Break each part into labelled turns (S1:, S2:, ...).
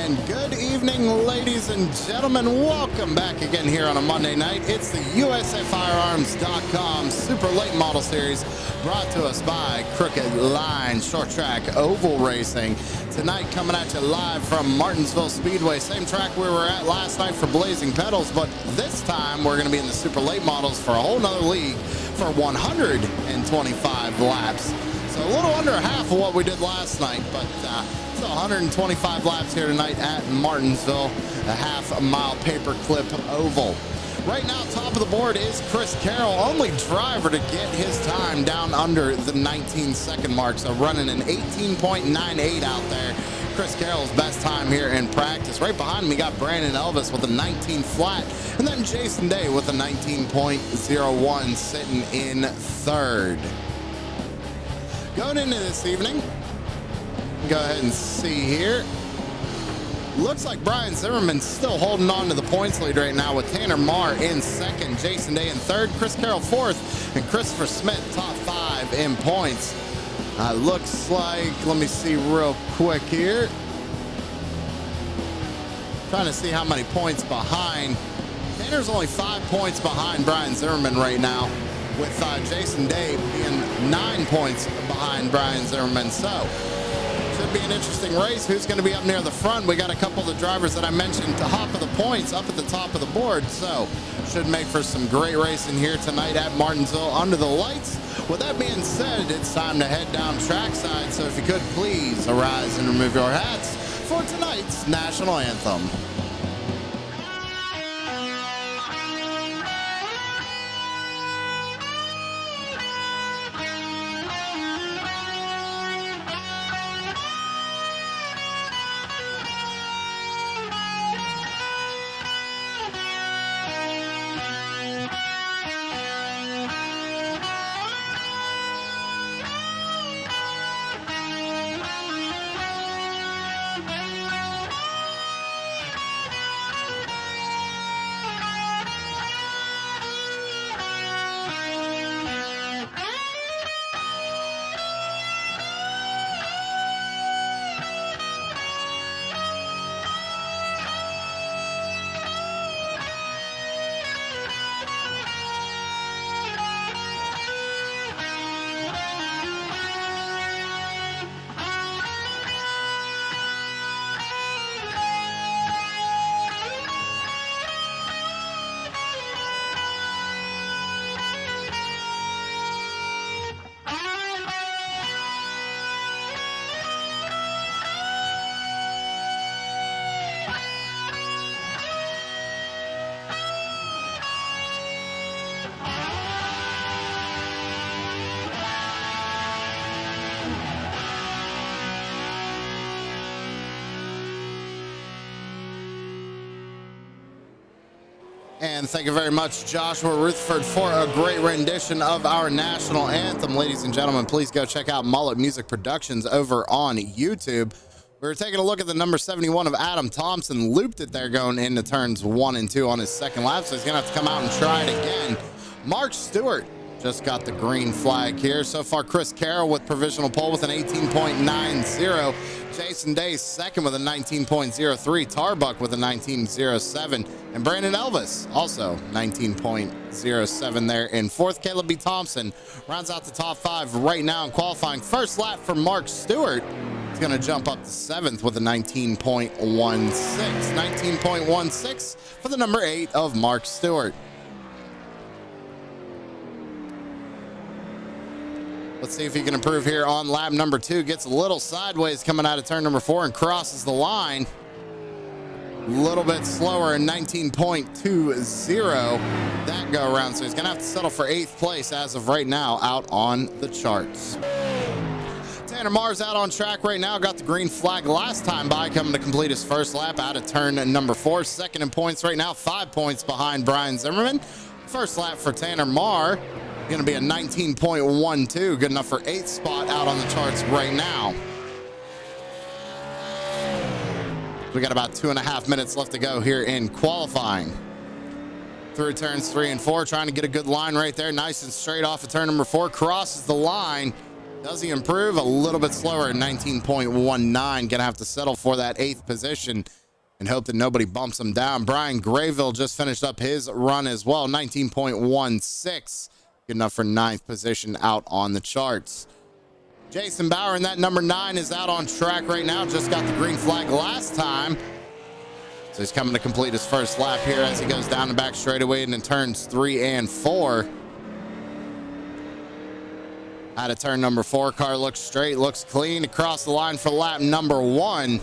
S1: And good evening, ladies and gentlemen. Welcome back again here on a Monday night. It's the USAFirearms.com Super Late Model Series brought to us by Crooked Line Short Track Oval Racing. Tonight coming at you live from Martinsville Speedway. Same track we were at last night for Blazing Pedals, but this time we're going to be in the Super Late Models for a whole nother league for 125 laps. So a little under half of what we did last night, but it's 125 laps here tonight at Martinsville, a half-mile paperclip oval. Right now, top of the board is Chris Carroll, only driver to get his time down under the 19-second mark, so running an 18.98 out there. Chris Carroll's best time here in practice. Right behind him, we got Brandon Elvis with a 19 flat, and then Jason Day with a 19.01 sitting in third. Going into this evening, go ahead and see here. Looks like Brian Zimmerman's still holding on to the points lead right now with Tanner Marr in second, Jason Day in third, Chris Carroll fourth, and Christopher Smith top five in points. Looks like, let me see real quick here. Trying to see how many points behind. Tanner's only 5 points behind Brian Zimmerman right now, with Jason Day being 9 points behind Brian Zimmerman. So, should be an interesting race. Who's going to be up near the front? We got a couple of the drivers that I mentioned to hop of the points up at the top of the board. So, should make for some great racing here tonight at Martinsville under the lights. With that being said, it's time to head down trackside. So, if you could please arise and remove your hats for tonight's national anthem. And thank you very much, Joshua Rutherford, for a great rendition of our national anthem. Ladies and gentlemen, please go check out Mullet Music Productions over on YouTube. We were taking a look at the number 71 of Adam Thompson, looped it there going into turns 1 and 2 on his second lap, so he's going to have to come out and try it again. Mark Stewart just got the green flag here. So far, Chris Carroll with provisional pole with an 18.90. Jason Day second with a 19.03. Tarbuck with a 19.07. And Brandon Elvis also 19.07 there in fourth. Caleb B. Thompson rounds out the top five right now in qualifying. First lap for Mark Stewart. He's going to jump up to seventh with a 19.16. 19.16 for the number 8 of Mark Stewart. Let's see if he can improve here on lap number 2. Gets a little sideways coming out of turn number 4 and crosses the line. A little bit slower in 19.20 that go around. So he's going to have to settle for 8th place as of right now out on the charts. Tanner Marr's out on track right now. Got the green flag last time by, coming to complete his first lap out of turn number 4. Second in points right now, 5 points behind Brian Zimmerman. First lap for Tanner Marr. Going to be a 19.12, good enough for 8th spot out on the charts right now. We got about 2.5 minutes left to go here in qualifying. Through turns 3 and 4, trying to get a good line right there. Nice and straight off of turn number 4. Crosses the line. Does he improve? A little bit slower at 19.19. Gonna have to settle for that 8th position and hope that nobody bumps him down. Brian Grayville just finished up his run as well, 19.16. Good enough for 9th position out on the charts. Jason Bauer in that number 9 is out on track right now. Just got the green flag last time. So he's coming to complete his first lap here as he goes down the back straightaway and in turns 3 and 4. Out of turn number 4, car looks straight, looks clean. Across the line for lap number 1.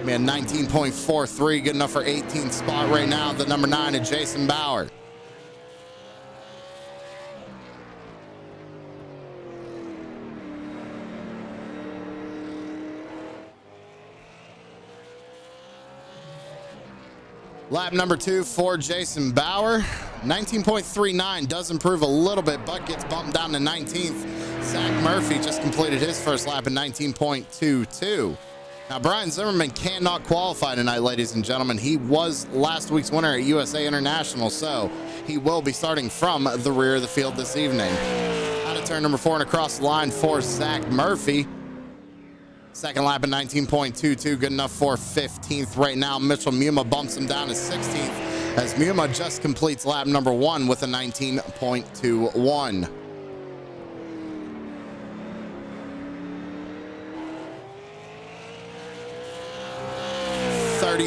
S1: Man, 19.43, good enough for 18th spot right now. The number 9 of Jason Bauer. Lap number 2 for Jason Bauer. 19.39 does improve a little bit, but gets bumped down to 19th. Zach Murphy just completed his first lap in 19.22. Now, Brian Zimmerman cannot qualify tonight, ladies and gentlemen. He was last week's winner at USA International, so he will be starting from the rear of the field this evening. Out of turn number 4 and across the line for Zach Murphy. Second lap in 19.22, good enough for 15th right now. Mitchell Muma bumps him down to 16th as Muma just completes lap number 1 with a 19.21.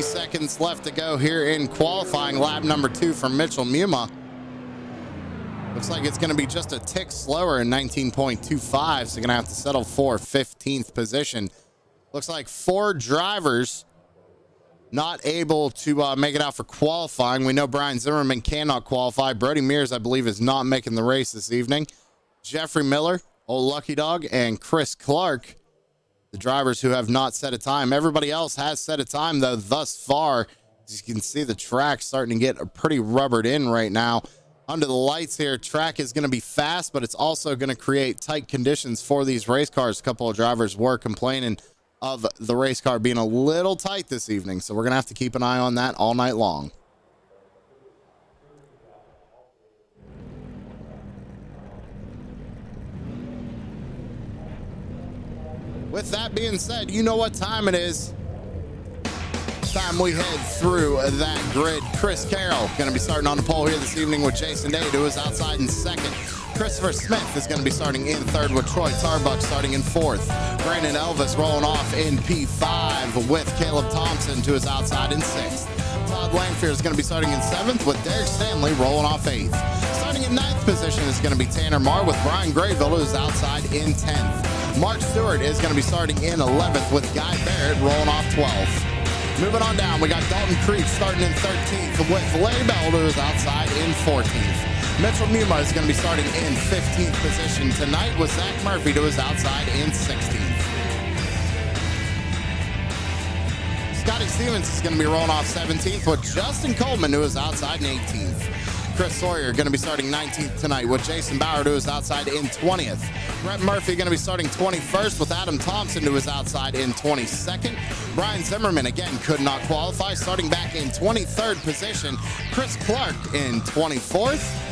S1: Seconds left to go here in qualifying lap number 2 for Mitchell Muma. Looks like it's going to be just a tick slower in 19.25, so going to have to settle for 15th position. Looks like 4 drivers not able to make it out for qualifying. We know Brian Zimmerman cannot qualify. Brody Mears, I believe, is not making the race this evening. Jeffrey Miller, Old Lucky Dog, and Chris Clark, the drivers who have not set a time. Everybody else has set a time, though, thus far. As you can see, the track's starting to get pretty rubbered in right now. Under the lights here, track is going to be fast, but it's also going to create tight conditions for these race cars. A couple of drivers were complaining of the race car being a little tight this evening, so we're going to have to keep an eye on that all night long. With that being said, you know what time it is. It's time we head through that grid. Chris Carroll going to be starting on the pole here this evening with Jason Day, who is outside in second. Christopher Smith is going to be starting in third with Troy Tarbuck starting in fourth. Brandon Elvis rolling off in P5 with Caleb Thompson, who is outside in sixth. Todd Lanfear is going to be starting in seventh with Derek Stanley rolling off eighth. Starting in ninth position is going to be Tanner Marr with Brian Grayville, who is outside in 10th. Mark Stewart is going to be starting in 11th with Guy Barrett rolling off 12th. Moving on down, we got Dalton Creech starting in 13th with Larry Bell, who is outside in 14th. Mitchell Muma is going to be starting in 15th position tonight with Zach Murphy, who is outside in 16th. Scotty Stevens is going to be rolling off 17th with Justin Coleman, who is outside in 18th. Chris Sawyer going to be starting 19th tonight with Jason Bauer, who is outside in 20th. Brett Murphy going to be starting 21st with Adam Thompson, who is outside in 22nd. Brian Zimmerman, again, could not qualify, starting back in 23rd position. Chris Clark in 24th.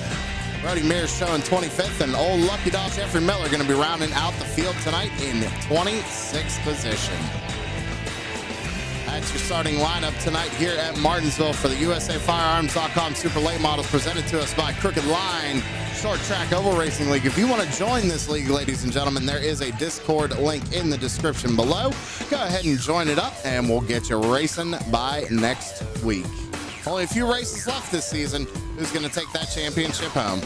S1: Brody Mears showing 25th, and Old Lucky Dog Jeffrey Miller going to be rounding out the field tonight in 26th position. That's your starting lineup tonight here at Martinsville for the USAFirearms.com Super Late Models, presented to us by Crooked Line Short Track Oval Racing League. If you want to join this league, ladies and gentlemen, there is a Discord link in the description below. Go ahead and join it up, and we'll get you racing by next week. Only a few races left this season. Who's going to take that championship home?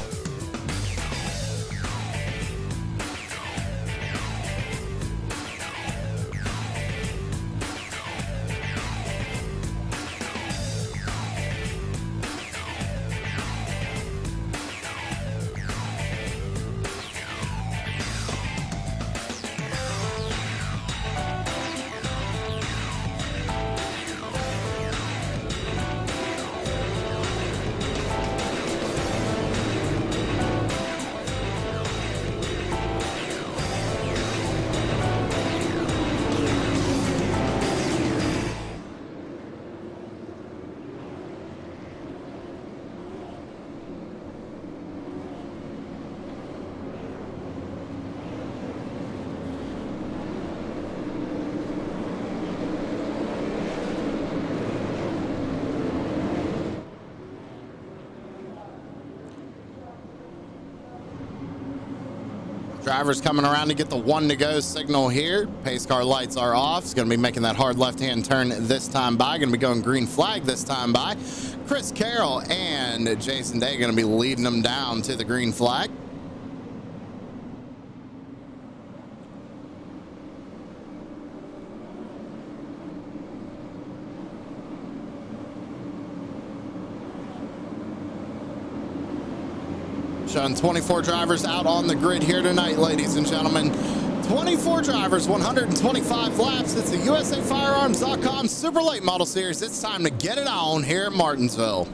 S1: Drivers coming around to get the 1 to go signal here. Pace car lights are off. It's going to be making that hard left-hand turn this time by. Going to be going green flag this time by. Chris Carroll and Jason Day going to be leading them down to the green flag. Showing 24 drivers out on the grid here tonight, ladies and gentlemen. 24 drivers, 125 laps. It's the USAFirearms.com Super Late Model Series. It's time to get it on here at Martinsville.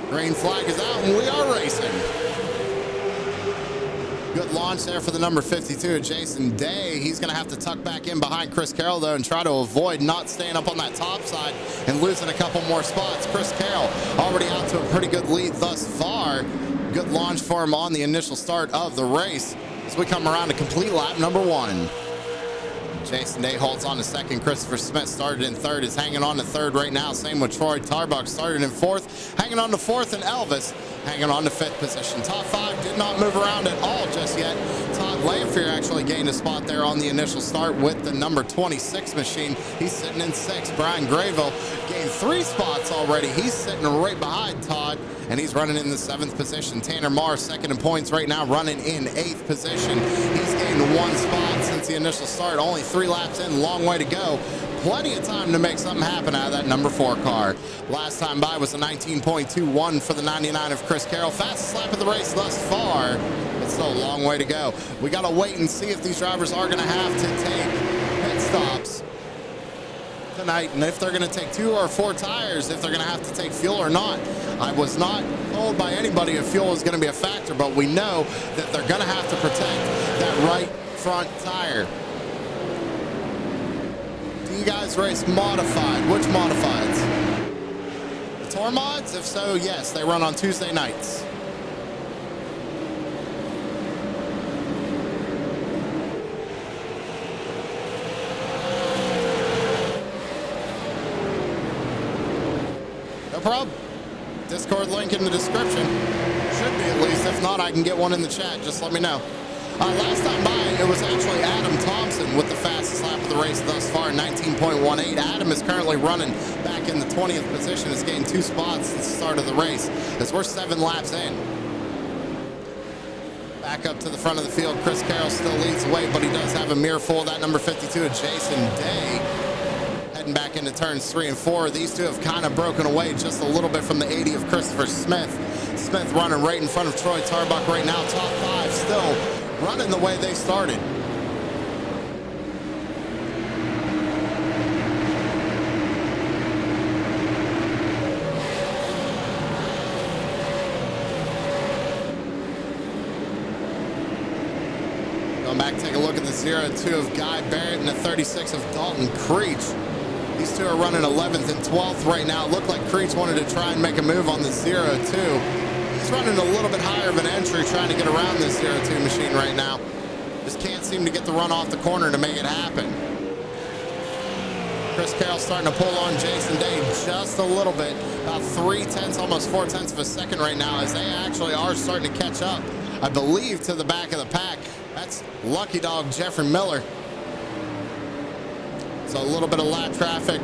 S1: Green flag is out and we are racing. Good launch there for the number 52, Jason Day. He's going to have to tuck back in behind Chris Carroll, though, and try to avoid not staying up on that top side and losing a couple more spots. Chris Carroll already out to a pretty good lead thus far. Good launch for him on the initial start of the race as we come around to complete lap number 1. Jason Day holds on to second. Christopher Smith started in third, is hanging on to third right now. Same with Troy Tarbuck, started in fourth, hanging on to fourth, and Elvis hanging on to fifth position. Top 5 did not move around at all just yet. Todd Lanfear actually gained a spot there on the initial start with the number 26 machine. He's sitting in 6th. Brian Grayville gained 3 spots already. He's sitting right behind Todd, and he's running in the 7th position. Tanner Marr, second in points right now, running in 8th position. He's gained 1 spot since the initial start. Only 3 laps in, long way to go. Plenty of time to make something happen out of that number 4 car. Last time by was a 19.21 for the 99 of Chris Carroll. Fastest lap of the race thus far, but still a long way to go. We got to wait and see if these drivers are going to have to take pit stops tonight, and if they're going to take 2 or 4 tires, if they're going to have to take fuel or not. I was not told by anybody if fuel is going to be a factor, but we know that they're going to have to protect that right front tire. Do you guys race modified? Which modifieds? The Tour mods? If so, yes, they run on Tuesday nights. No problem. Discord link in the description. Should be at least. If not, I can get one in the chat. Just let me know. Last time by, it was actually Adam Thompson with the fastest lap of the race thus far, 19.18. Adam is currently running back in the 20th position. Has gained 2 spots since the start of the race, as we're 7 laps in. Back up to the front of the field, Chris Carroll still leads the way, but he does have a mirror full. That number 52 of Jason Day heading back into turns 3 and 4. These two have kind of broken away just a little bit from the 80 of Christopher Smith. Smith running right in front of Troy Tarbuck right now. Top 5 still running the way they started. Going back, take a look at the 02 of Guy Barrett and the 36 of Dalton Creech. These two are running 11th and 12th right now. It looked like Creech wanted to try and make a move on the 02. He's running a little bit higher of an entry trying to get around this 02 machine right now. Just can't seem to get the run off the corner to make it happen. Chris Carroll starting to pull on Jason Day just a little bit. About 3/10, almost 4/10 of a second right now, as they actually are starting to catch up, I believe, to the back of the pack. That's lucky dog Jeffrey Miller. So a little bit of lap traffic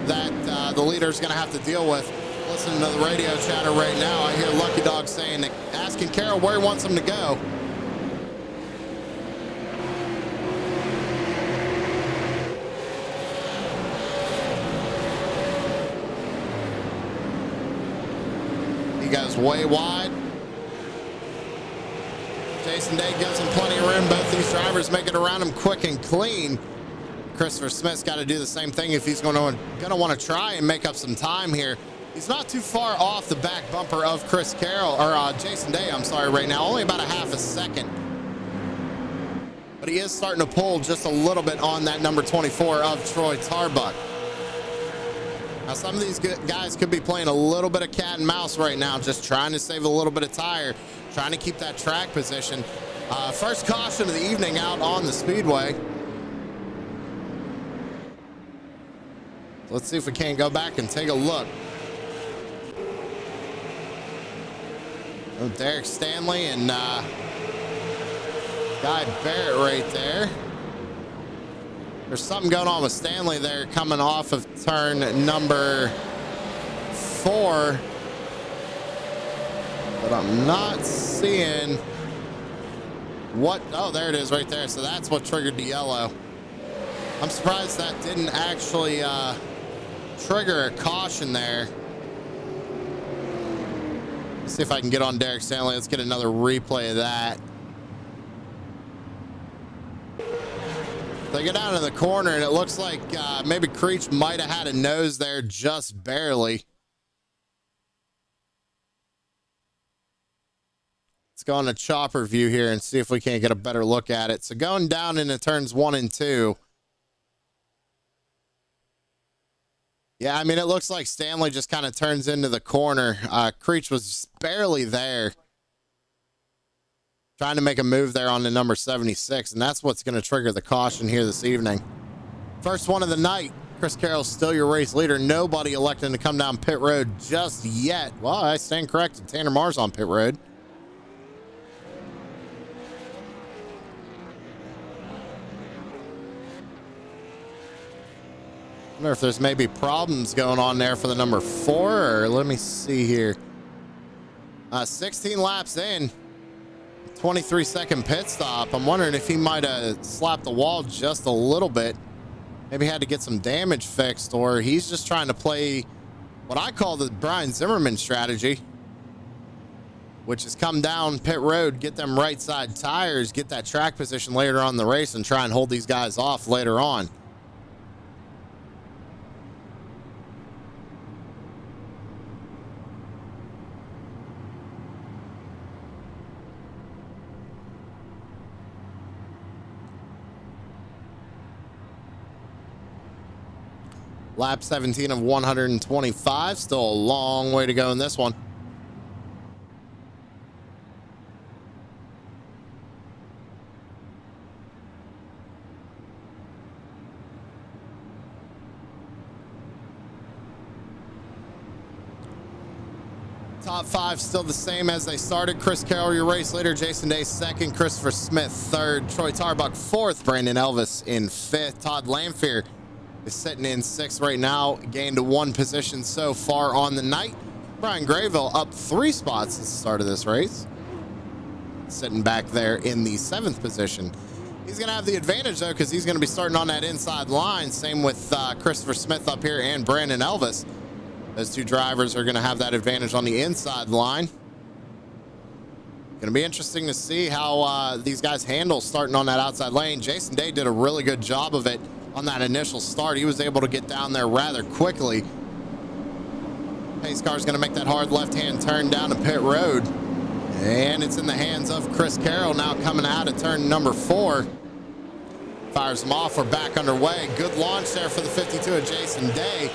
S1: that the leader's going to have to deal with. Listening to the radio chatter right now, I hear Lucky Dog saying, asking Carroll where he wants him to go. He goes way wide. Jason Day gives him plenty of room. Both these drivers make it around him quick and clean. Christopher Smith's got to do the same thing if he's going to want to try and make up some time here. He's not too far off the back bumper of Chris Carroll, or Jason Day, I'm sorry, right now. Only about a half a second. But he is starting to pull just a little bit on that number 24 of Troy Tarbuck. Now, some of these guys could be playing a little bit of cat and mouse right now, just trying to save a little bit of tire, trying to keep that track position. First caution of the evening out on the speedway. Let's see if we can't go back and take a look. Oh, Derek Stanley and Guy Barrett right there. There's something going on with Stanley there coming off of turn number 4. But I'm not seeing what. Oh, there it is right there. So that's what triggered the yellow. I'm surprised that didn't actually trigger a caution there. Let's see if I can get on Derek Stanley. Let's get another replay of that. They get out of the corner, and it looks like maybe Creech might have had a nose there just barely. Let's go on the chopper view here and see if we can't get a better look at it. So going down into turns 1 and 2. Yeah, I mean, it looks like Stanley just kind of turns into the corner. Creech was barely there. Trying to make a move there on the number 76, and that's what's going to trigger the caution here this evening. First one of the night. Chris Carroll's still your race leader. Nobody electing to come down pit road just yet. Well, I stand corrected. Tanner Marr's on pit road. I wonder if there's maybe problems going on there for the number 4, or let me see here. 16 laps in. 23-second pit stop. I'm wondering if he might have slapped the wall just a little bit. Maybe had to get some damage fixed, or he's just trying to play what I call the Brian Zimmerman strategy, which is come down pit road, get them right side tires, get that track position later on in the race, and try and hold these guys off later on. Lap 17 of 125. Still a long way to go in this one. Top 5 still the same as they started. Chris Carroll, your race leader. Jason Day, 2nd. Christopher Smith, 3rd. Troy Tarbuck, 4th. Brandon Elvis in 5th. Todd Lamphere is sitting in 6th right now. Gained 1 position so far on the night. Brian Grayville up 3 spots at the start of this race. Sitting back there in the 7th position. He's going to have the advantage, though, because he's going to be starting on that inside line. Same with Christopher Smith up here and Brandon Elvis. Those 2 drivers are going to have that advantage on the inside line. Going to be interesting to see how these guys handle starting on that outside lane. Jason Day did a really good job of it on that initial start. He was able to get down there rather quickly. Pace car is going to make that hard left-hand turn down to pit road. And it's in the hands of Chris Carroll now coming out of turn number 4. Fires them off. We're back underway. Good launch there for the 52 of Jason Day.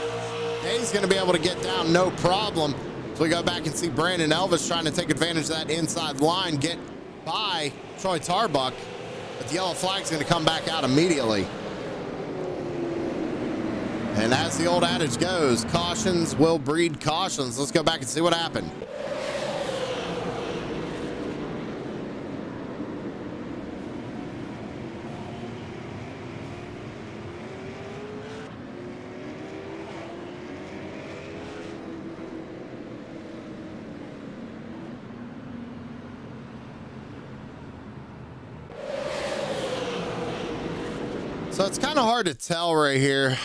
S1: Day's going to be able to get down no problem. So we go back and see Brandon Elvis trying to take advantage of that inside line, get by Troy Tarbuck. But the yellow flag's going to come back out immediately. And as the old adage goes, cautions will breed cautions. Let's go back and see what happened. So it's kind of hard to tell right here.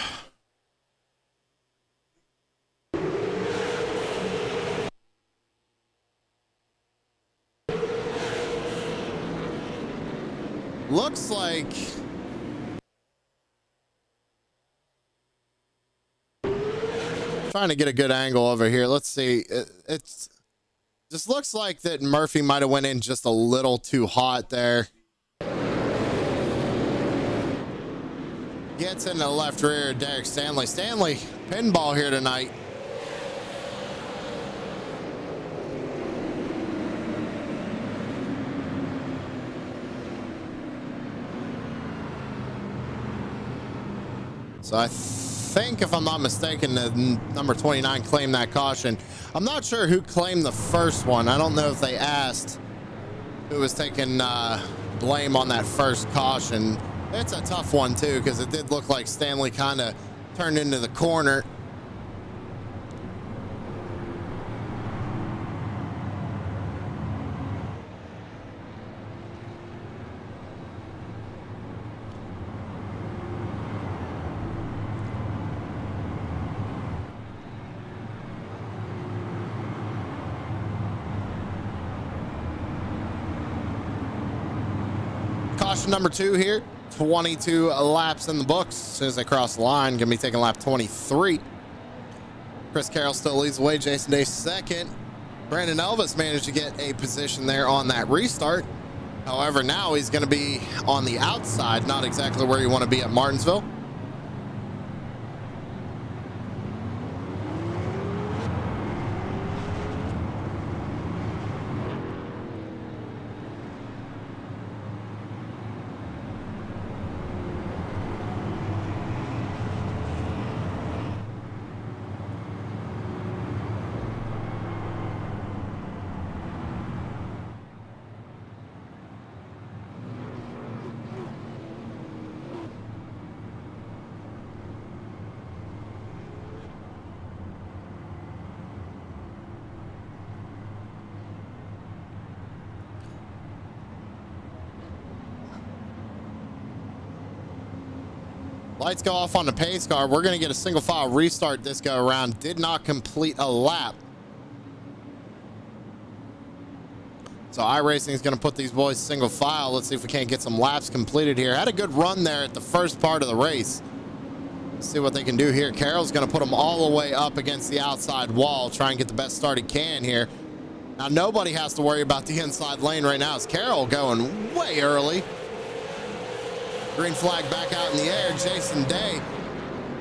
S1: Looks like trying to get a good angle over here. Let's see. It's just looks like that Murphy might have went in just a little too hot there. Gets in the left rear, Derek Stanley. Stanley, pinball here tonight. So I think, if I'm not mistaken, the number 29 claimed that caution. I'm not sure who claimed the first one. I don't know if they asked who was taking blame on that first caution. It's a tough one, too, because it did look like Stanley kind of turned into the corner. Caution number 2 here. 22 laps in the books. As soon as they cross the line, going to be taking lap 23. Chris Carroll still leads the way. Jason Day second. Brandon Elvis managed to get a position there on that restart. However, now he's going to be on the outside, not exactly where you want to be at Martinsville. Lights go off on the pace car. We're going to get a single file restart this go around. Did not complete a lap. So iRacing is going to put these boys single file. Let's see if we can't get some laps completed here. Had a good run there at the first part of the race. Let's see what they can do here. Carroll's going to put them all the way up against the outside wall. Try and get the best start he can here. Now nobody has to worry about the inside lane right now. It's Carroll going way early. Green flag back out in the air. Jason Day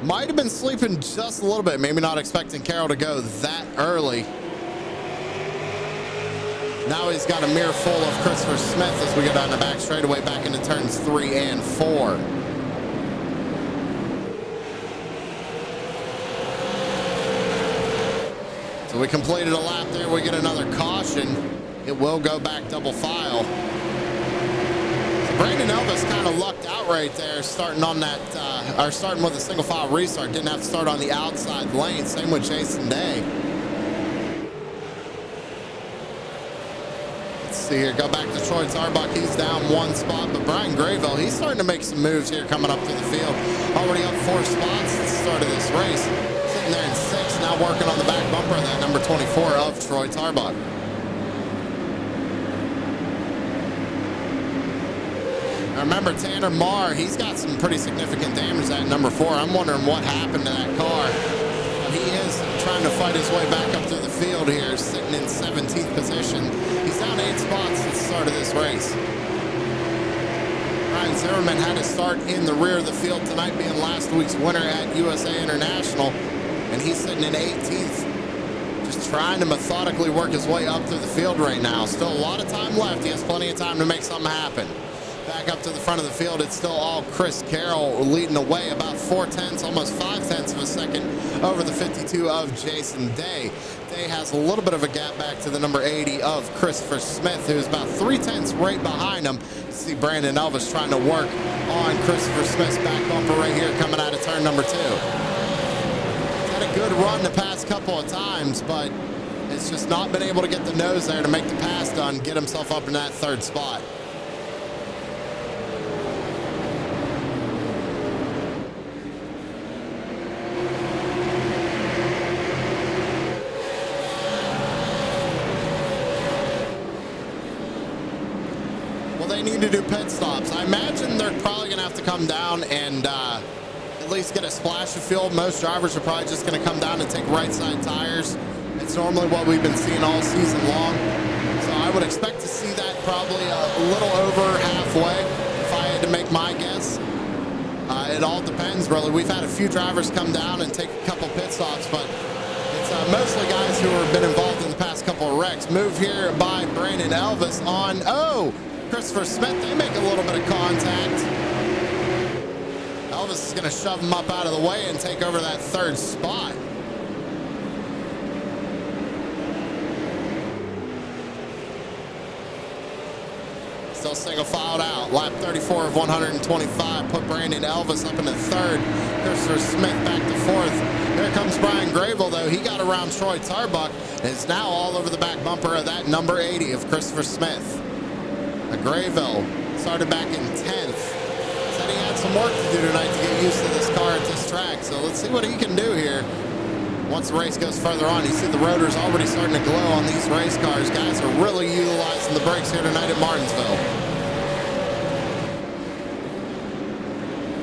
S1: might have been sleeping just a little bit. Maybe not expecting Carroll to go that early. Now he's got a mirror full of Christopher Smith as we go down the back straightaway back into turns 3 and 4. So we completed a lap there. We get another caution. It will go back double file. Brandon Elvis kind of lucked out right there, starting on that, or starting with a single file restart. Didn't have to start on the outside lane. Same with Jason Day. Let's see here. Go back to Troy Tarbuck. He's down 1 spot, but Brian Grayville, he's starting to make some moves here coming up to the field. Already up 4 spots at the start of this race. Sitting there in 6, now working on the back bumper of that number 24 of Troy Tarbuck. Remember, Tanner Marr, he's got some pretty significant damage at number 4. I'm wondering what happened to that car. He is trying to fight his way back up through the field here, sitting in 17th position. He's down 8 spots at the start of this race. Ryan Zimmerman had to start in the rear of the field tonight, being last week's winner at USA International, and he's sitting in 18th. Just trying to methodically work his way up through the field right now. Still a lot of time left. He has plenty of time to make something happen. Back up to the front of the field, it's still all Chris Carroll leading the way about 4/10, almost 5/10 of a second over the 52 of Jason Day. Day has a little bit of a gap back to the number 80 of Christopher Smith, who's about 3/10 right behind him. You see Brandon Elvis trying to work on Christopher Smith's back bumper right here coming out of turn number 2. Had a good run the past couple of times, but it's just not been able to get the nose there to make the pass done, get himself up in that 3rd spot. They need to do pit stops. I imagine they're probably going to have to come down and at least get a splash of fuel. Most drivers are probably just going to come down and take right side tires. It's normally what we've been seeing all season long. So I would expect to see that probably a little over halfway if I had to make my guess. It all depends, really. We've had a few drivers come down and take a couple pit stops, but it's mostly guys who have been involved in the past couple of wrecks. Move here by Brandon Elvis on, Christopher Smith. They make a little bit of contact. Elvis is going to shove him up out of the way and take over that third spot. Still single filed out. Lap 34 of 125 put Brandon Elvis up into third. Christopher Smith back to fourth. Here comes Brian Grable, though. He got around Troy Tarbuck and is now all over the back bumper of that number 80 of Christopher Smith. Grayville started back in 10th. Said he had some work to do tonight to get used to this car at this track. So let's see what he can do here. Once the race goes further on, you see the rotors already starting to glow on these race cars. Guys are really utilizing the brakes here tonight at Martinsville.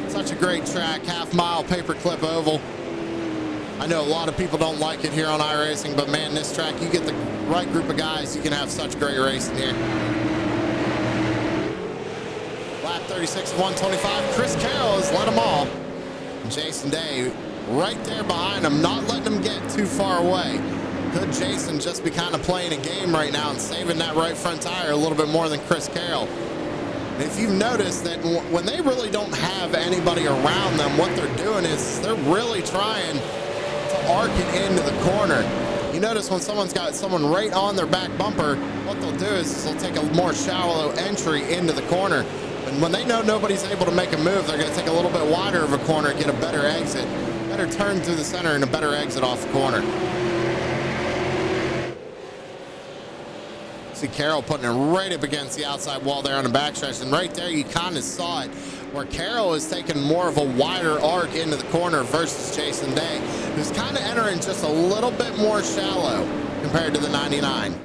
S1: Such a great track, half-mile paperclip oval. I know a lot of people don't like it here on iRacing, but man, this track, you get the right group of guys, you can have such great racing here. Lap 36 of 125, Chris Carroll has led them all. Jason Day right there behind him, not letting him get too far away. Could Jason just be kind of playing a game right now and saving that right front tire a little bit more than Chris Carroll? And if you've noticed that when they really don't have anybody around them, what they're doing is they're really trying to arc it into the corner. You notice when someone's got someone right on their back bumper, what they'll do is they'll take a more shallow entry into the corner. And when they know nobody's able to make a move, they're going to take a little bit wider of a corner, get a better exit, better turn through the center, and a better exit off the corner. See Carroll putting it right up against the outside wall there on the backstretch, and right there you kind of saw it where Carroll is taking more of a wider arc into the corner versus Jason Day, who's kind of entering just a little bit more shallow compared to the 99.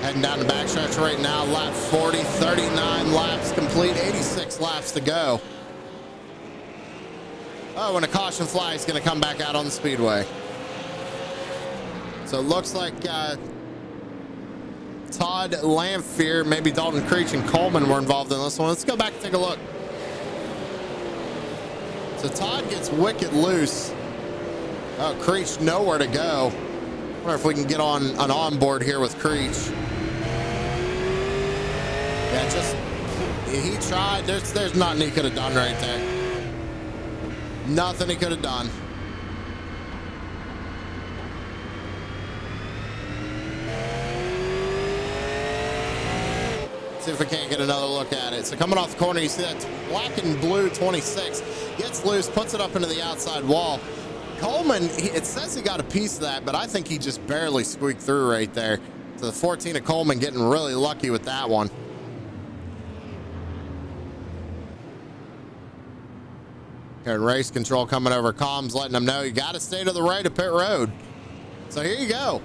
S1: Heading down the backstretch right now, lap 40, 39 laps complete, 86 laps to go. Oh, and a caution flag is going to come back out on the speedway. So it looks like Todd Lamphere, maybe Dalton Creech and Coleman were involved in this one. Let's go back and take a look. So Todd gets wicked loose. Oh, Creech nowhere to go. I wonder if we can get on an onboard here with Creech. Yeah, just he tried. There's nothing he could have done right there. Nothing he could have done. See if we can't get another look at it. So coming off the corner, you see that black and blue 26 gets loose, puts it up into the outside wall. Coleman, it says he got a piece of that, but I think he just barely squeaked through right there. So the 14 of Coleman getting really lucky with that one. Here, race control coming over comms, letting them know you got to stay to the right of pit road. So here you go.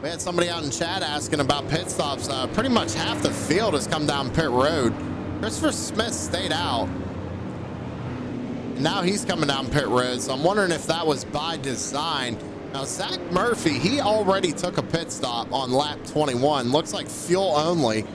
S1: We had somebody out in chat asking about pit stops. Pretty much half the field has come down pit road. Christopher Smith stayed out. Now he's coming down pit road, so I'm wondering if that was by design. Now, Zach Murphy, he already took a pit stop on lap 21. Looks like fuel only.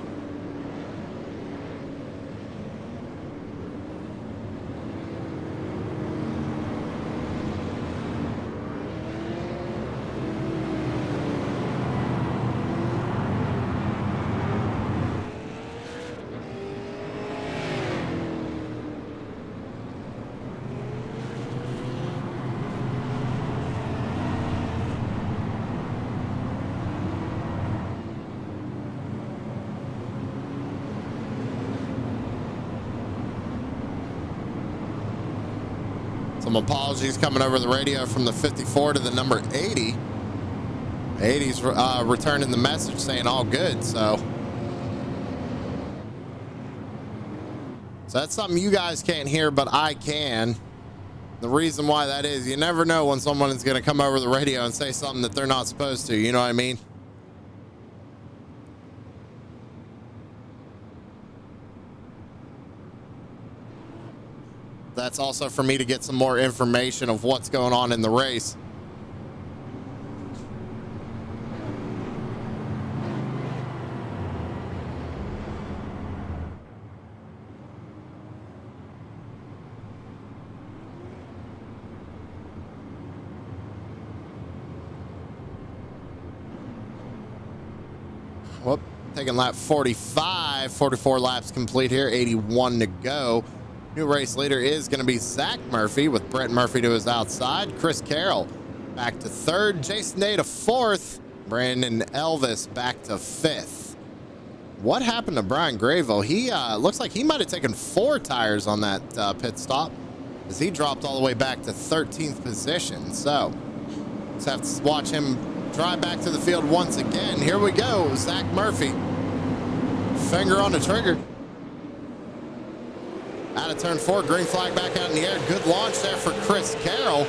S1: Some apologies coming over the radio from the 54 to the number 80. 80's returning the message saying all good. So that's something you guys can't hear, but I can. The reason why that is, you never know when someone is going to come over the radio and say something that they're not supposed to. You know what I mean? That's also for me to get some more information of what's going on in the race. Whoop, taking lap 45, 44 laps complete here, 81 to go. New race leader is going to be Zach Murphy with Brett Murphy to his outside. Chris Carroll back to third. Jason Day to fourth. Brandon Elvis back to fifth. What happened to Brian Grayville? He looks like he might have taken 4 tires on that pit stop, as he dropped all the way back to 13th position. So let's have to watch him drive back to the field once again. Here we go. Zach Murphy. Finger on the trigger. Out of turn 4, green flag back out in the air. Good launch there for Chris Carroll.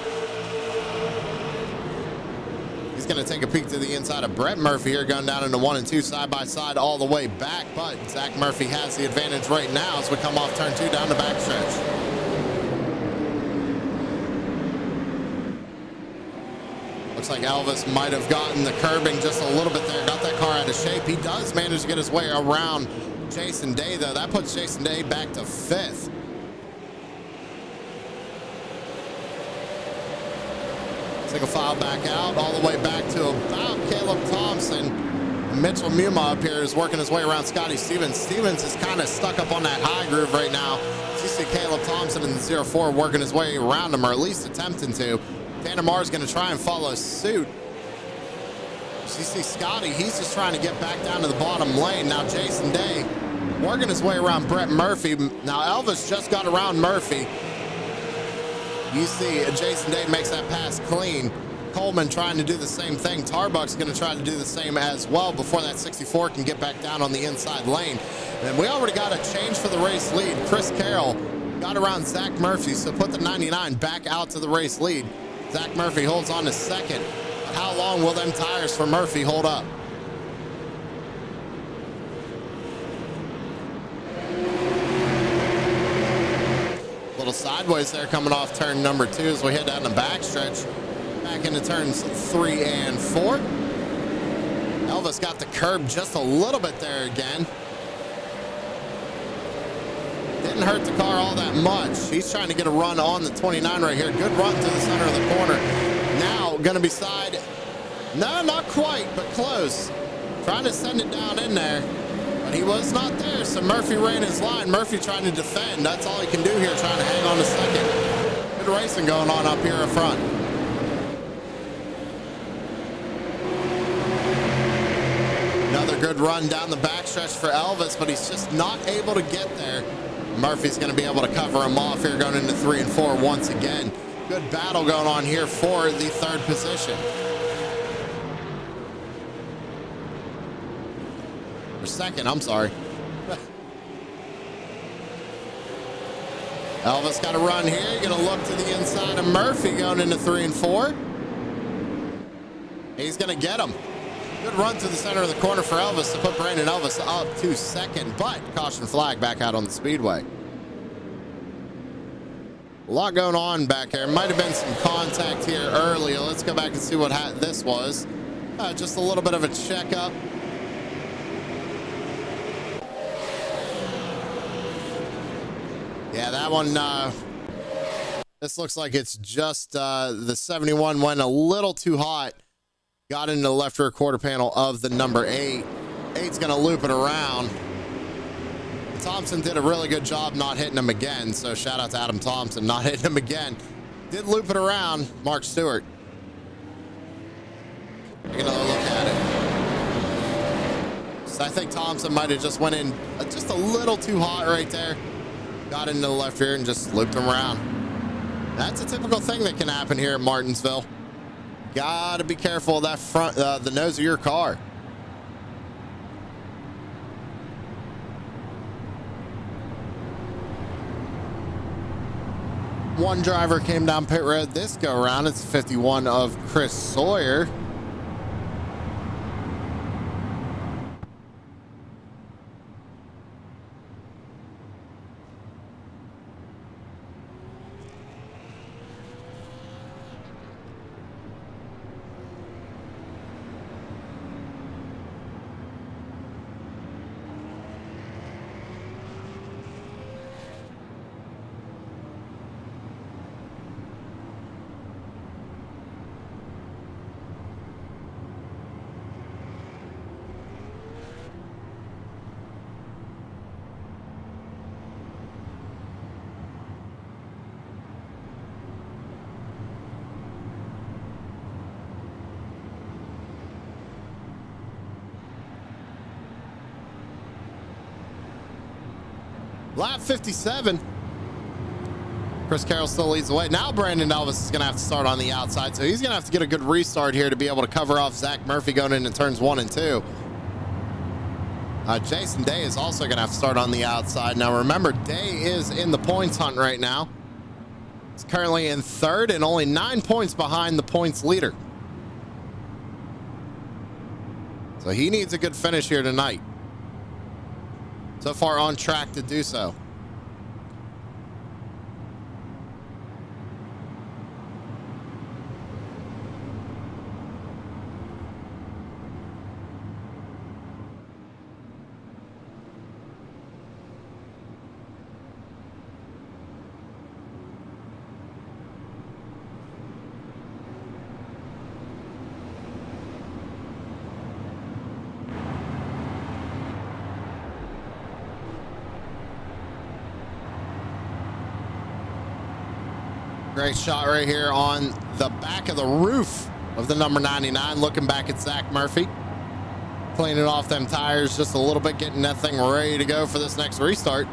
S1: He's going to take a peek to the inside of Brett Murphy here, going down into 1 and 2 side by side all the way back. But Zach Murphy has the advantage right now as we come off turn 2 down the backstretch. Looks like Elvis might have gotten the curbing just a little bit there. Got that car out of shape. He does manage to get his way around Jason Day, though. That puts Jason Day back to 5th. Single file back out, all the way back to about Caleb Thompson. Mitchell Muma up here is working his way around Scotty Stevens. Stevens is kind of stuck up on that high groove right now. You see Caleb Thompson in the 0-4 working his way around him, or at least attempting to. Tanner Marr is going to try and follow suit. You see Scotty, he's just trying to get back down to the bottom lane. Now Jason Day working his way around Brett Murphy. Now Elvis just got around Murphy. You see Jason Day makes that pass clean. Coleman trying to do the same thing. Tarbuck's going to try to do the same as well before that 64 can get back down on the inside lane. And we already got a change for the race lead. Chris Carroll got around Zach Murphy, so put the 99 back out to the race lead. Zach Murphy holds on to second. How long will them tires for Murphy hold up? Little sideways there coming off turn number 2 as we head down the backstretch. Back into turns 3 and 4. Elvis got the curb just a little bit there again. Didn't hurt the car all that much. He's trying to get a run on the 29 right here. Good run to the center of the corner. Now going to be side. No, not quite, but close. Trying to send it down in there, but he was not there, so Murphy ran his line. Murphy trying to defend. That's all he can do here, trying to hang on to second. Good racing going on up here in front. Another good run down the backstretch for Elvis, but he's just not able to get there. Murphy's going to be able to cover him off here going into 3 and 4 once again. Good battle going on here for the 3rd position. Or 2nd, I'm sorry. Elvis got a run here. You're going to look to the inside of Murphy going into 3 and 4. He's going to get him. Good run to the center of the corner for Elvis to put Brandon Elvis up to 2nd, but caution flag back out on the speedway. A lot going on back here. Might have been some contact here earlier. Let's go back and see what this was. Just a little bit of a checkup. Yeah, that one, this looks like it's just the 71 went a little too hot. Got into the left rear quarter panel of the number 8. 8's going to loop it around. Thompson did a really good job not hitting him again, so shout out to Adam Thompson not hitting him again. Did loop it around Mark Stewart. Take another look at it. So I think Thompson might have just went in just a little too hot right there. Got into the left rear and just looped him around. That's a typical thing that can happen here at Martinsville. Gotta be careful of that front, the nose of your car. One driver came down pit road this go around. It's 51 of Chris Sawyer. Lap 57. Chris Carroll still leads the way. Now Brandon Elvis is going to have to start on the outside, so he's going to have to get a good restart here to be able to cover off Zach Murphy going into turns 1 and 2. Jason Day is also going to have to start on the outside. Now remember, Day is in the points hunt right now. He's currently in 3rd and only 9 points behind the points leader. So he needs a good finish here tonight. So far on track to do so. Great shot right here on the back of the roof of the number 99, looking back at Zach Murphy. Cleaning off them tires just a little bit, getting that thing ready to go for this next restart.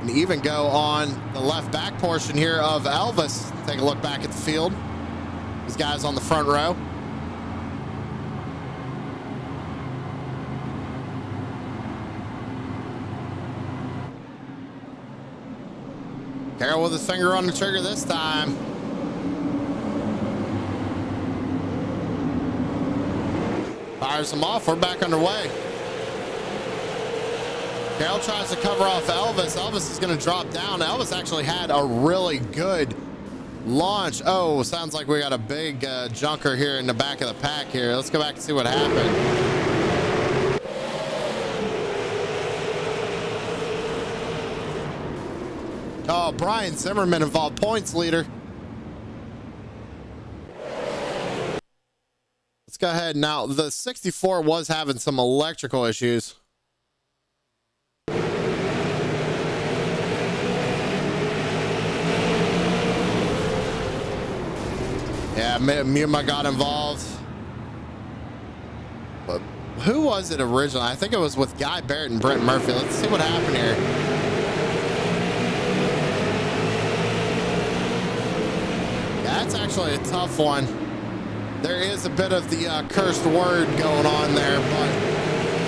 S1: And even go on the left back portion here of Elvis. Take a look back at the field. These guys on the front row. Carroll with his finger on the trigger this time. Fires him off. We're back underway. Carroll tries to cover off Elvis. Elvis is going to drop down. Elvis actually had a really good launch. Oh, sounds like we got a big junker here in the back of the pack here. Let's go back and see what happened. Oh, Brian Zimmerman involved, points leader. Let's go ahead now. The 64 was having some electrical issues. Yeah, Muma got involved. But who was it originally? I think it was with Guy Barrett and Brett Murphy. Let's see what happened here. That's actually a tough one. There is a bit of the cursed word going on there, but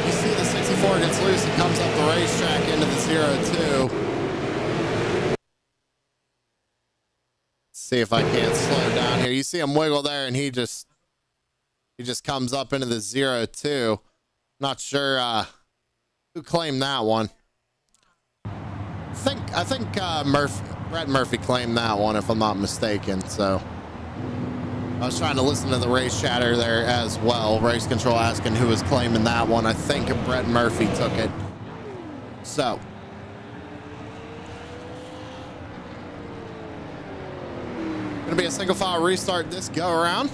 S1: you see the 64 gets loose and comes up the racetrack into the 0-2. See if I can't slow down here. You see him wiggle there, and he just comes up into the 0-2. Not sure who claimed that one. I think Brett Murphy claimed that one, if I'm not mistaken. So I was trying to listen to the race chatter there as well. Race control asking who was claiming that one. I think Brett Murphy took it. So gonna be a single file restart this go around.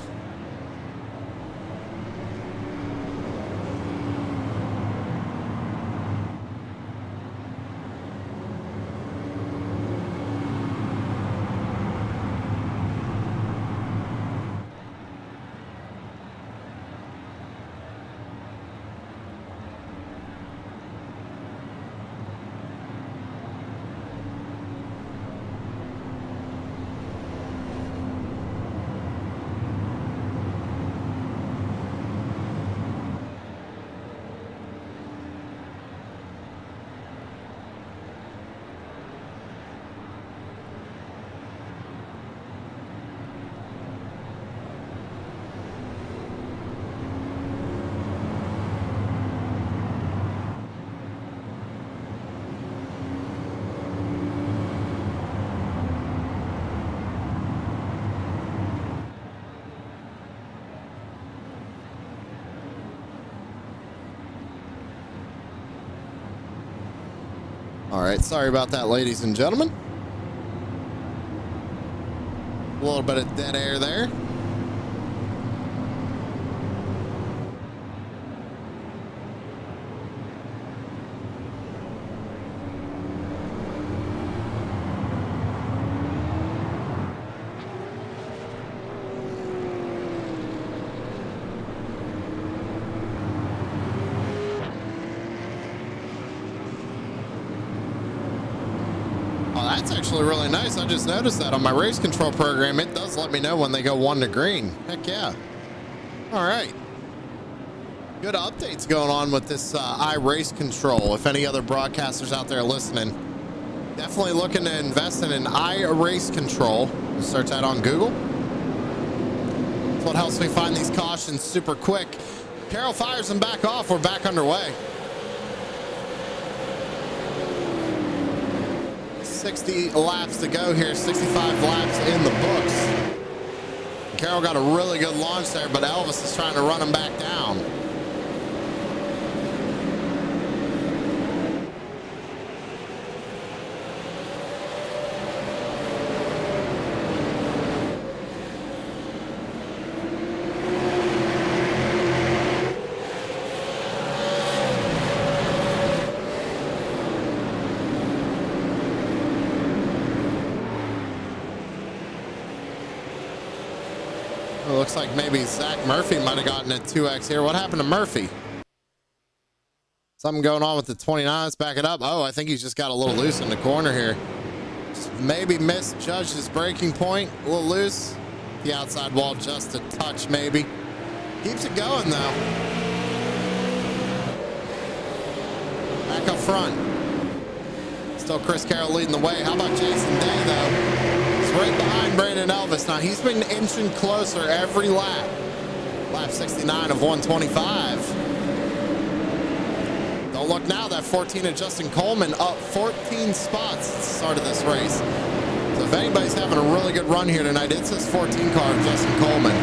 S1: All right, sorry about that, ladies and gentlemen. A little bit of dead air there. actually really nice. I just noticed that on my race control program, it does let me know when they go 1 to green. Heck yeah. All right. Good updates going on with this iRace control. If any other broadcasters out there listening, definitely looking to invest in an iRace control. Search that on Google. That's what helps me find these cautions super quick. Carroll fires them back off. We're back underway. 60 laps to go here, 65 laps in the books. Carroll got a really good launch there, but Elvis is trying to run him back down. Looks like maybe Zach Murphy might have gotten a 2X here. What happened to Murphy? Something going on with the 29. Let's back it up. Oh, I think he's just got a little loose in the corner here. Just maybe misjudged his braking point. A little loose. The outside wall just a touch maybe. Keeps it going though. Back up front. Still Chris Carroll leading the way. How about Jason Day though? Right behind Brandon Elvis. Now he's been inching closer every lap. Lap 69 of 125. Don't look now, that 14 of Justin Coleman up 14 spots at the start of this race. So if anybody's having a really good run here tonight, it's this 14 car of Justin Coleman.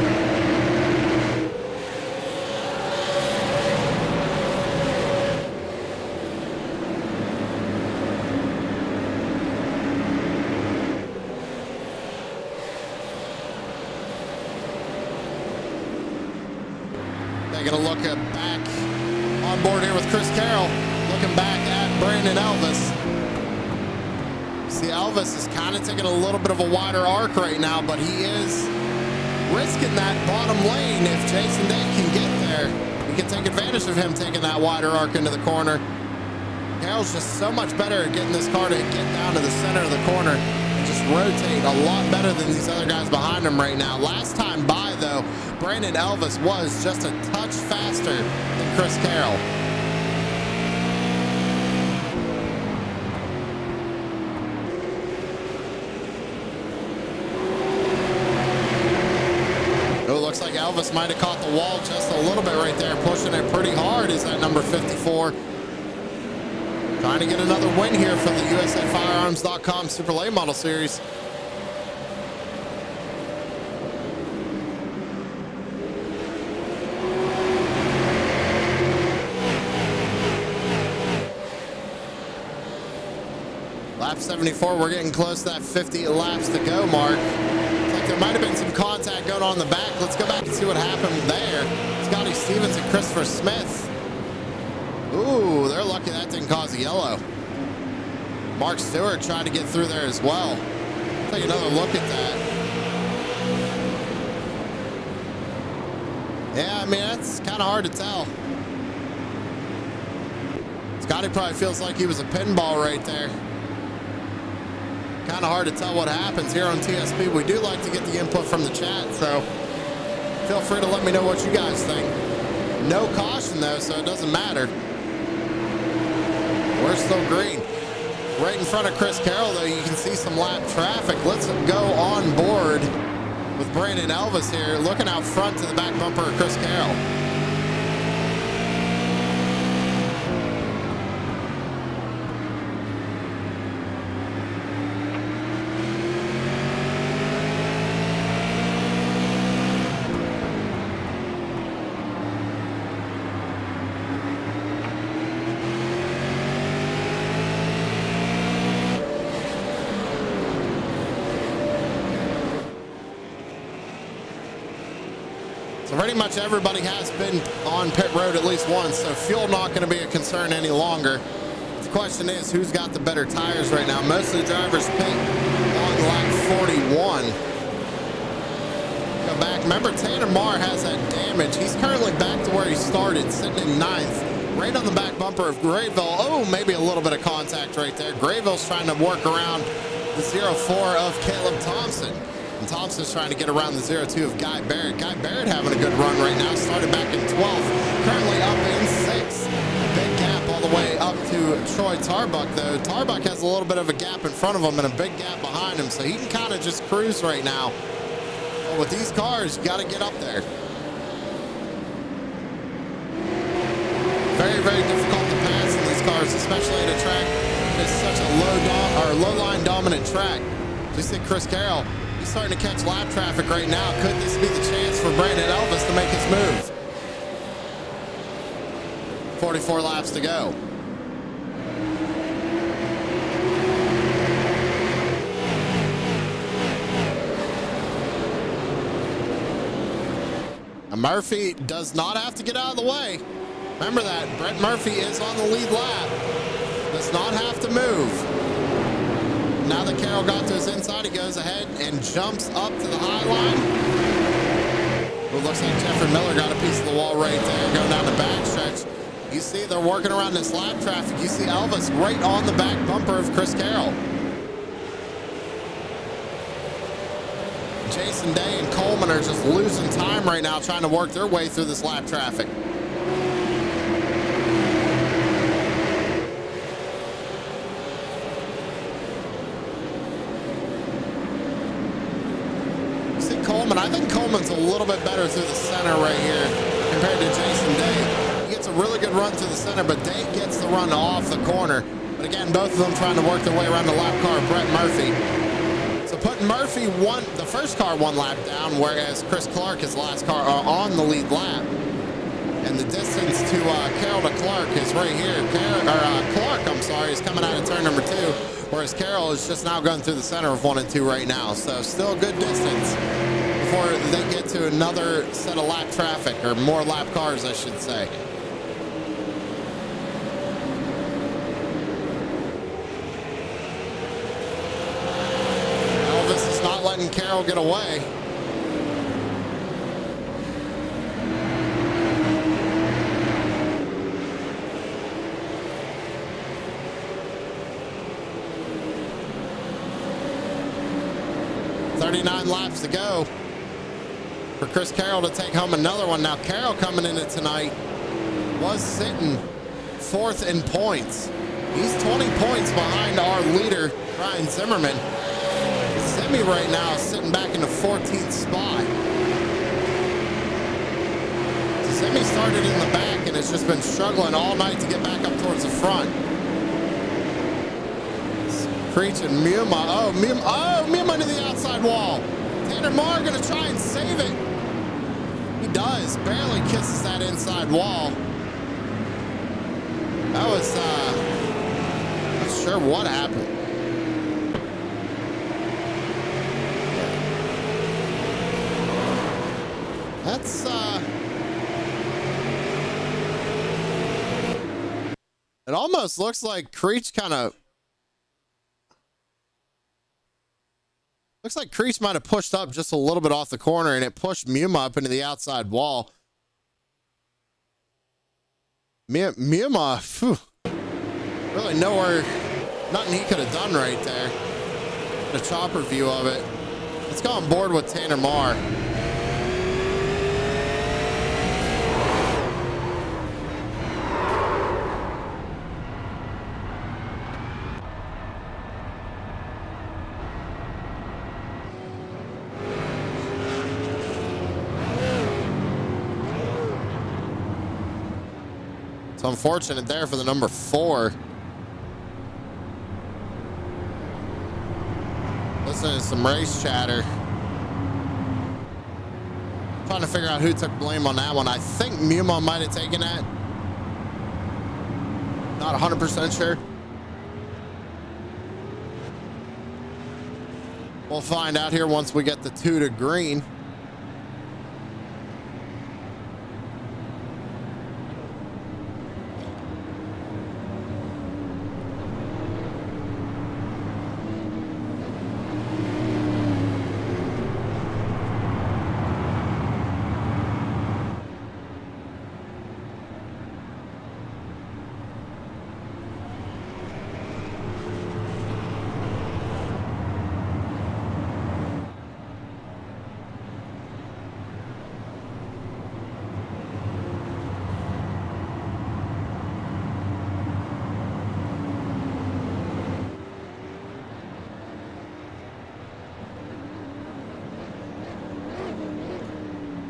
S1: Taking a look back on board here with Chris Carroll, looking back at Brandon Elvis. See, Elvis is kind of taking a little bit of a wider arc right now, but he is risking that bottom lane. If Jason Day can get there, he can take advantage of him taking that wider arc into the corner. Carroll's just so much better at getting this car to get down to the center of the corner and just rotate a lot better than these other guys behind him right now. Last time by, though, Brandon Elvis was just a touch faster than Chris Carroll. It looks like Elvis might have caught the wall just a little bit right there. Pushing it pretty hard is that number 54. Trying to get another win here for the USAFirearms.com Super Late Model Series. Lap 74, we're getting close to that 50 laps to go mark. Looks like there might have been some contact going on in the back. Let's go back and see what happened there. Scotty Stevens and Christopher Smith. Ooh, they're lucky that didn't cause a yellow. Mark Stewart tried to get through there as well. Take another look at that. Yeah, I mean, that's kind of hard to tell. Scotty probably feels like he was a pinball right there. Kind of hard to tell what happens here on TSP. We do like to get the input from the chat, so feel free to let me know what you guys think. No caution, though, so it doesn't matter. We're still green. Right in front of Chris Carroll, though, you can see some lap traffic. Let's go on board with Brandon Elvis here, looking out front to the back bumper of Chris Carroll. Pretty much everybody has been on pit road at least once, so fuel not going to be a concern any longer. The question is, who's got the better tires right now? Most of the drivers pit on lap 41. Go back. Remember, Tanner Marr has that damage. He's currently back to where he started, sitting in 9th, right on the back bumper of Grayville. Oh, maybe a little bit of contact right there. Grayville's trying to work around the 04 of Caleb Thompson. And Thompson's trying to get around the 02 of Guy Barrett. Guy Barrett having a good run right now. Started back in 12th, currently up in 6th. Big gap all the way up to Troy Tarbuck, though. Tarbuck has a little bit of a gap in front of him and a big gap behind him, so he can kind of just cruise right now. But with these cars, you got to get up there. Very, very difficult to pass in these cars, especially at a track that is such a low line dominant track. You see Chris Carroll, he's starting to catch lap traffic right now. Could this be the chance for Brandon Elvis to make his move? 44 laps to go. And Murphy does not have to get out of the way. Remember that. Brett Murphy is on the lead lap. Does not have to move. Now that Carroll got to his inside, he goes ahead and jumps up to the high line. It looks like Jeffrey Miller got a piece of the wall right there, going down the backstretch. You see they're working around this lap traffic. You see Elvis right on the back bumper of Chris Carroll. Jason Day and Coleman are just losing time right now, trying to work their way through this lap traffic. Coleman, I think Coleman's a little bit better through the center right here compared to Jason Day. He gets a really good run through the center, but Day gets the run off the corner. But again, both of them trying to work their way around the lap car of Brett Murphy. So putting Murphy the first car one lap down, whereas Chris Clark, his last car, are on the lead lap. And the distance to Carroll to Clark is right here. Clark, I'm sorry, is coming out of turn number 2, whereas Carroll is just now going through the center of 1 and 2 right now. So still a good distance before they get to another set of lap traffic, or more lap cars, I should say. Elvis is not letting Carroll get away. .39 laps to go for Chris Carroll to take home another one. Now Carroll coming in it tonight was sitting 4th in points. He's 20 points behind our leader, Ryan Zimmerman. Zimmy right now is sitting back in the 14th spot. Zimmy started in the back and has just been struggling all night to get back up towards the front. Creech and Muma. Oh, Muma to the outside wall. Tanner Marr gonna try and save it. He does. Barely kisses that inside wall. That was, not sure what happened. That's, it almost looks like Creech looks like Creech might have pushed up just a little bit off the corner, and it pushed Muma up into the outside wall. Muma, really nothing he could have done right there. The chopper view of it. Let's go on board with Tanner Marr. It's unfortunate there for the number 4. Listening to some race chatter. Trying to figure out who took blame on that one. I think Muma might have taken that. Not 100% sure. We'll find out here once we get the 2 to green.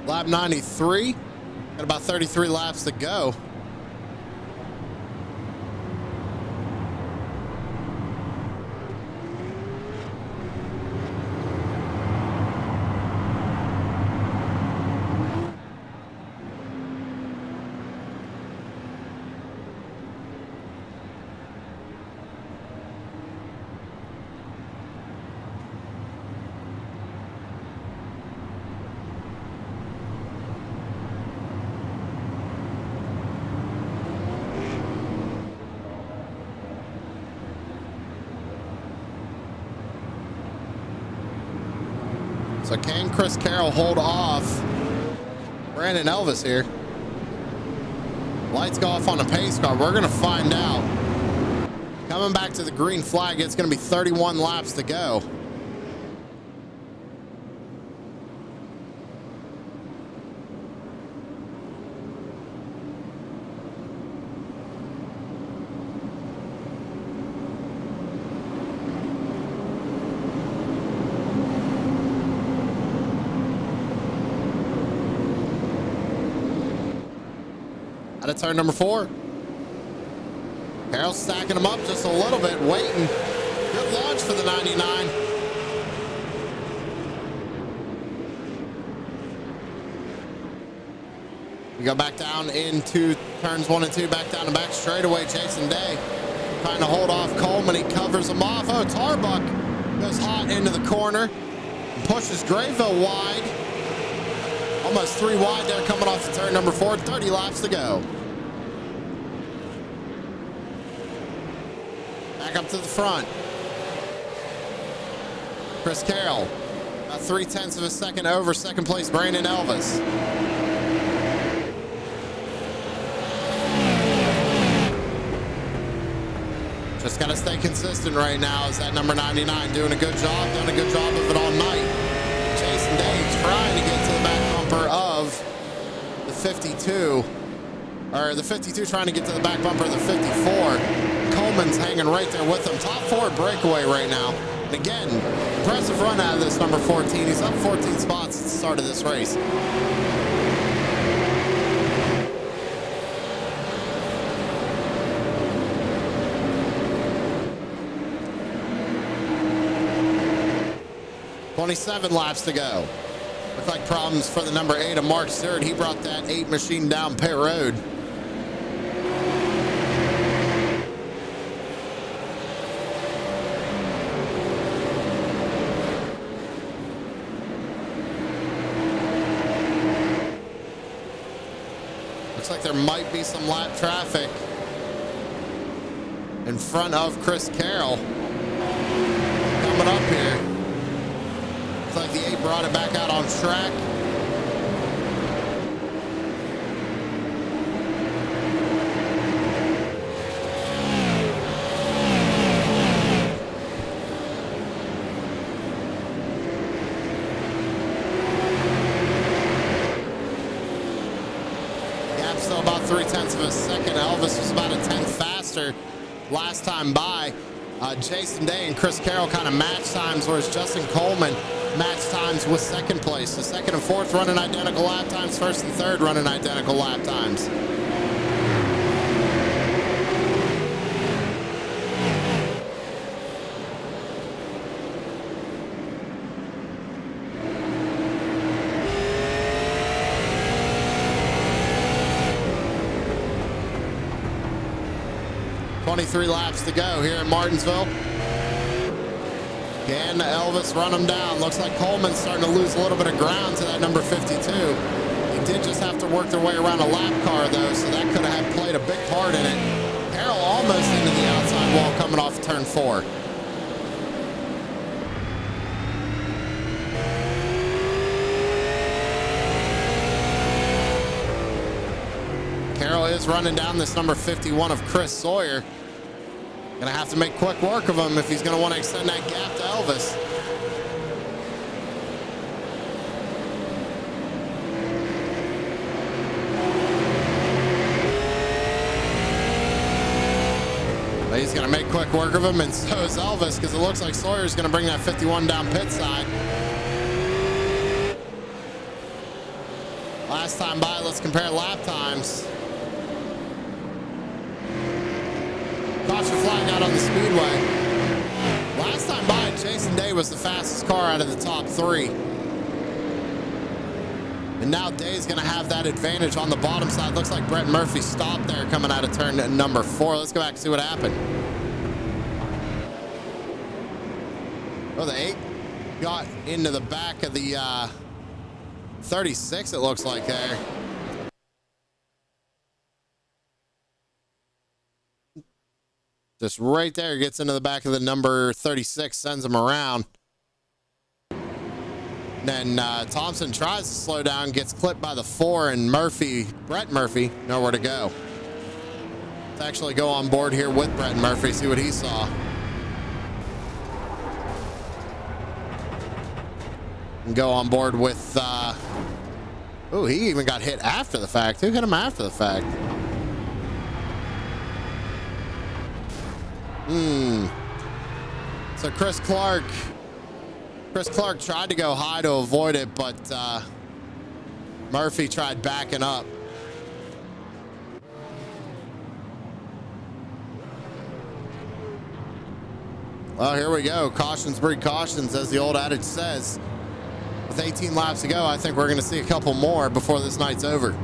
S1: Lap 93. Got about 33 laps to go. So can Chris Carroll hold off Brandon Elvis here? Lights go off on the pace car. We're going to find out. Coming back to the green flag, it's going to be 31 laps to go. Out of turn number 4. Carroll's stacking them up just a little bit, waiting. Good launch for the 99. We go back down into turns 1 and 2, back down the back straightaway. Jason Day trying to hold off Coleman. He covers him off. Oh, Tarbuck goes hot into the corner and pushes Grayville wide. Almost 3 wide there coming off the turn number 4. 30 laps to go. Back up to the front. Chris Carroll, about 0.3 of a second over second place Brandon Elvis. Just got to stay consistent right now. Is that number 99 doing a good job? Done a good job of it all night. Jason Day trying to get to the back bumper of the 52. Or the 52 trying to get to the back bumper of the 54. Coleman's hanging right there with him. Top 4 breakaway right now. And again, impressive run out of this number 14. He's up 14 spots at the start of this race. .27 laps to go. Look like problems for the number 8 of Mark Stewart. He brought that 8 machine down pit road. Looks like there might be some lap traffic in front of Chris Carroll. Coming up here. Looks like the 8 brought it back out on track. Gap's still about 0.3 of a second. Elvis was about a tenth faster last time by. Jason Day and Chris Carroll kind of match times, whereas Justin Coleman match times with second place. The second and fourth running identical lap times, first and third running identical lap times. .23 laps to go here at Martinsville. Can Elvis run him down? Looks like Coleman's starting to lose a little bit of ground to that number 52. He did just have to work their way around a lap car, though, so that could have played a big part in it. Carroll almost into the outside wall coming off turn 4. Carroll is running down this number 51 of Chris Sawyer. Gonna have to make quick work of him if he's gonna want to extend that gap to Elvis. But he's gonna make quick work of him, and so is Elvis, because it looks like Sawyer's gonna bring that 51 down pit side. Last time by, let's compare lap times. Caution flag out on the speedway. Last time by, Jason Day was the fastest car out of the top three. And now Day's going to have that advantage on the bottom side. Looks like Brett Murphy stopped there coming out of turn number 4. Let's go back and see what happened. Oh, the 8 got into the back of the 36, it looks like there. Just right there, gets into the back of the number 36, sends him around. Then Thompson tries to slow down, gets clipped by the 4, and Brett Murphy, nowhere to go. Let's actually go on board here with Brett Murphy, see what he saw. And go on board with, oh, he even got hit after the fact. Who hit him after the fact? So Chris Clark tried to go high to avoid it, but Murphy tried backing up. Well, here we go. Cautions breed cautions, as the old adage says. With 18 laps to go, I think we're going to see a couple more before this night's over.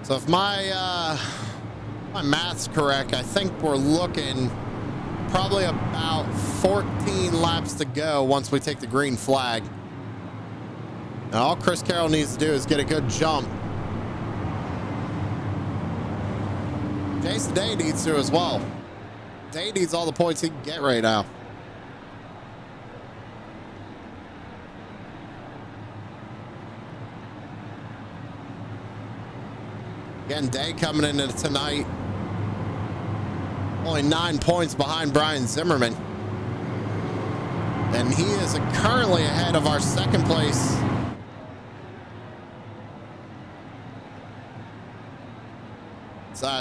S1: So if my math's correct, I think we're looking probably about 14 laps to go once we take the green flag. And all Chris Carroll needs to do is get a good jump. Jason Day needs to as well. Day needs all the points he can get right now. Again, Day coming into tonight, only 9 points behind Brian Zimmerman. And he is currently ahead of our second place.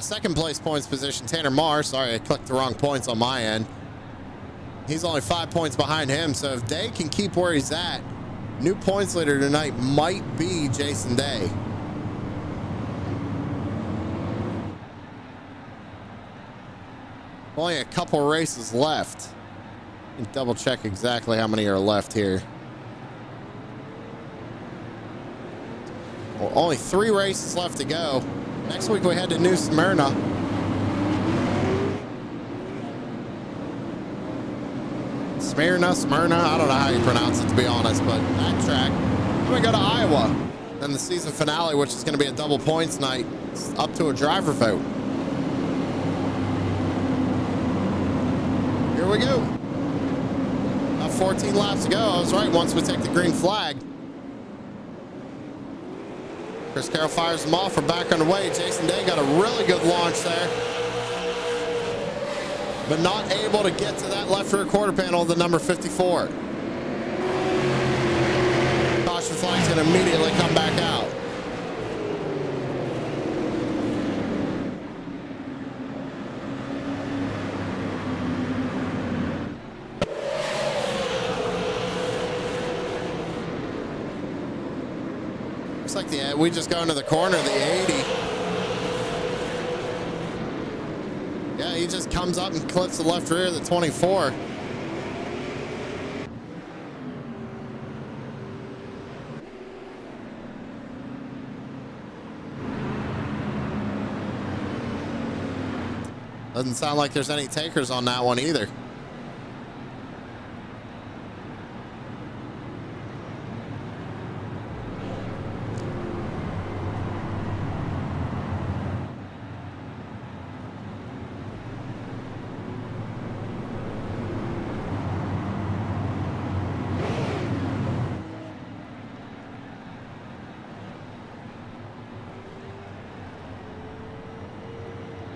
S1: Second place points position, Tanner Marr. Sorry, I clicked the wrong points on my end. He's only 5 points behind him. So if Day can keep where he's at, new points leader tonight might be Jason Day. Only a couple races left. Double check exactly how many are left here. Well, only 3 races left to go. Next week we head to New Smyrna. Smyrna, I don't know how you pronounce it, to be honest, but that track. Then we go to Iowa. Then the season finale, which is going to be a double points night, up to a driver vote. Here we go. About 14 laps to go. I was right once we take the green flag. Chris Carroll fires them off. We're back underway. Jason Day got a really good launch there, but not able to get to that left rear quarter panel of the number 54. Caution flag's going to immediately come back out. Like we just go into the corner of the 80. Yeah, he just comes up and clips the left rear of the 24. Doesn't sound like there's any takers on that one either.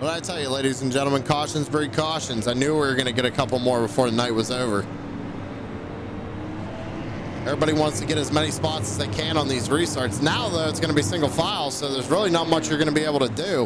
S1: What did I tell you, ladies and gentlemen? Cautions breed cautions. I knew we were going to get a couple more before the night was over. Everybody wants to get as many spots as they can on these restarts. Now, though, it's going to be single file, so there's really not much you're going to be able to do.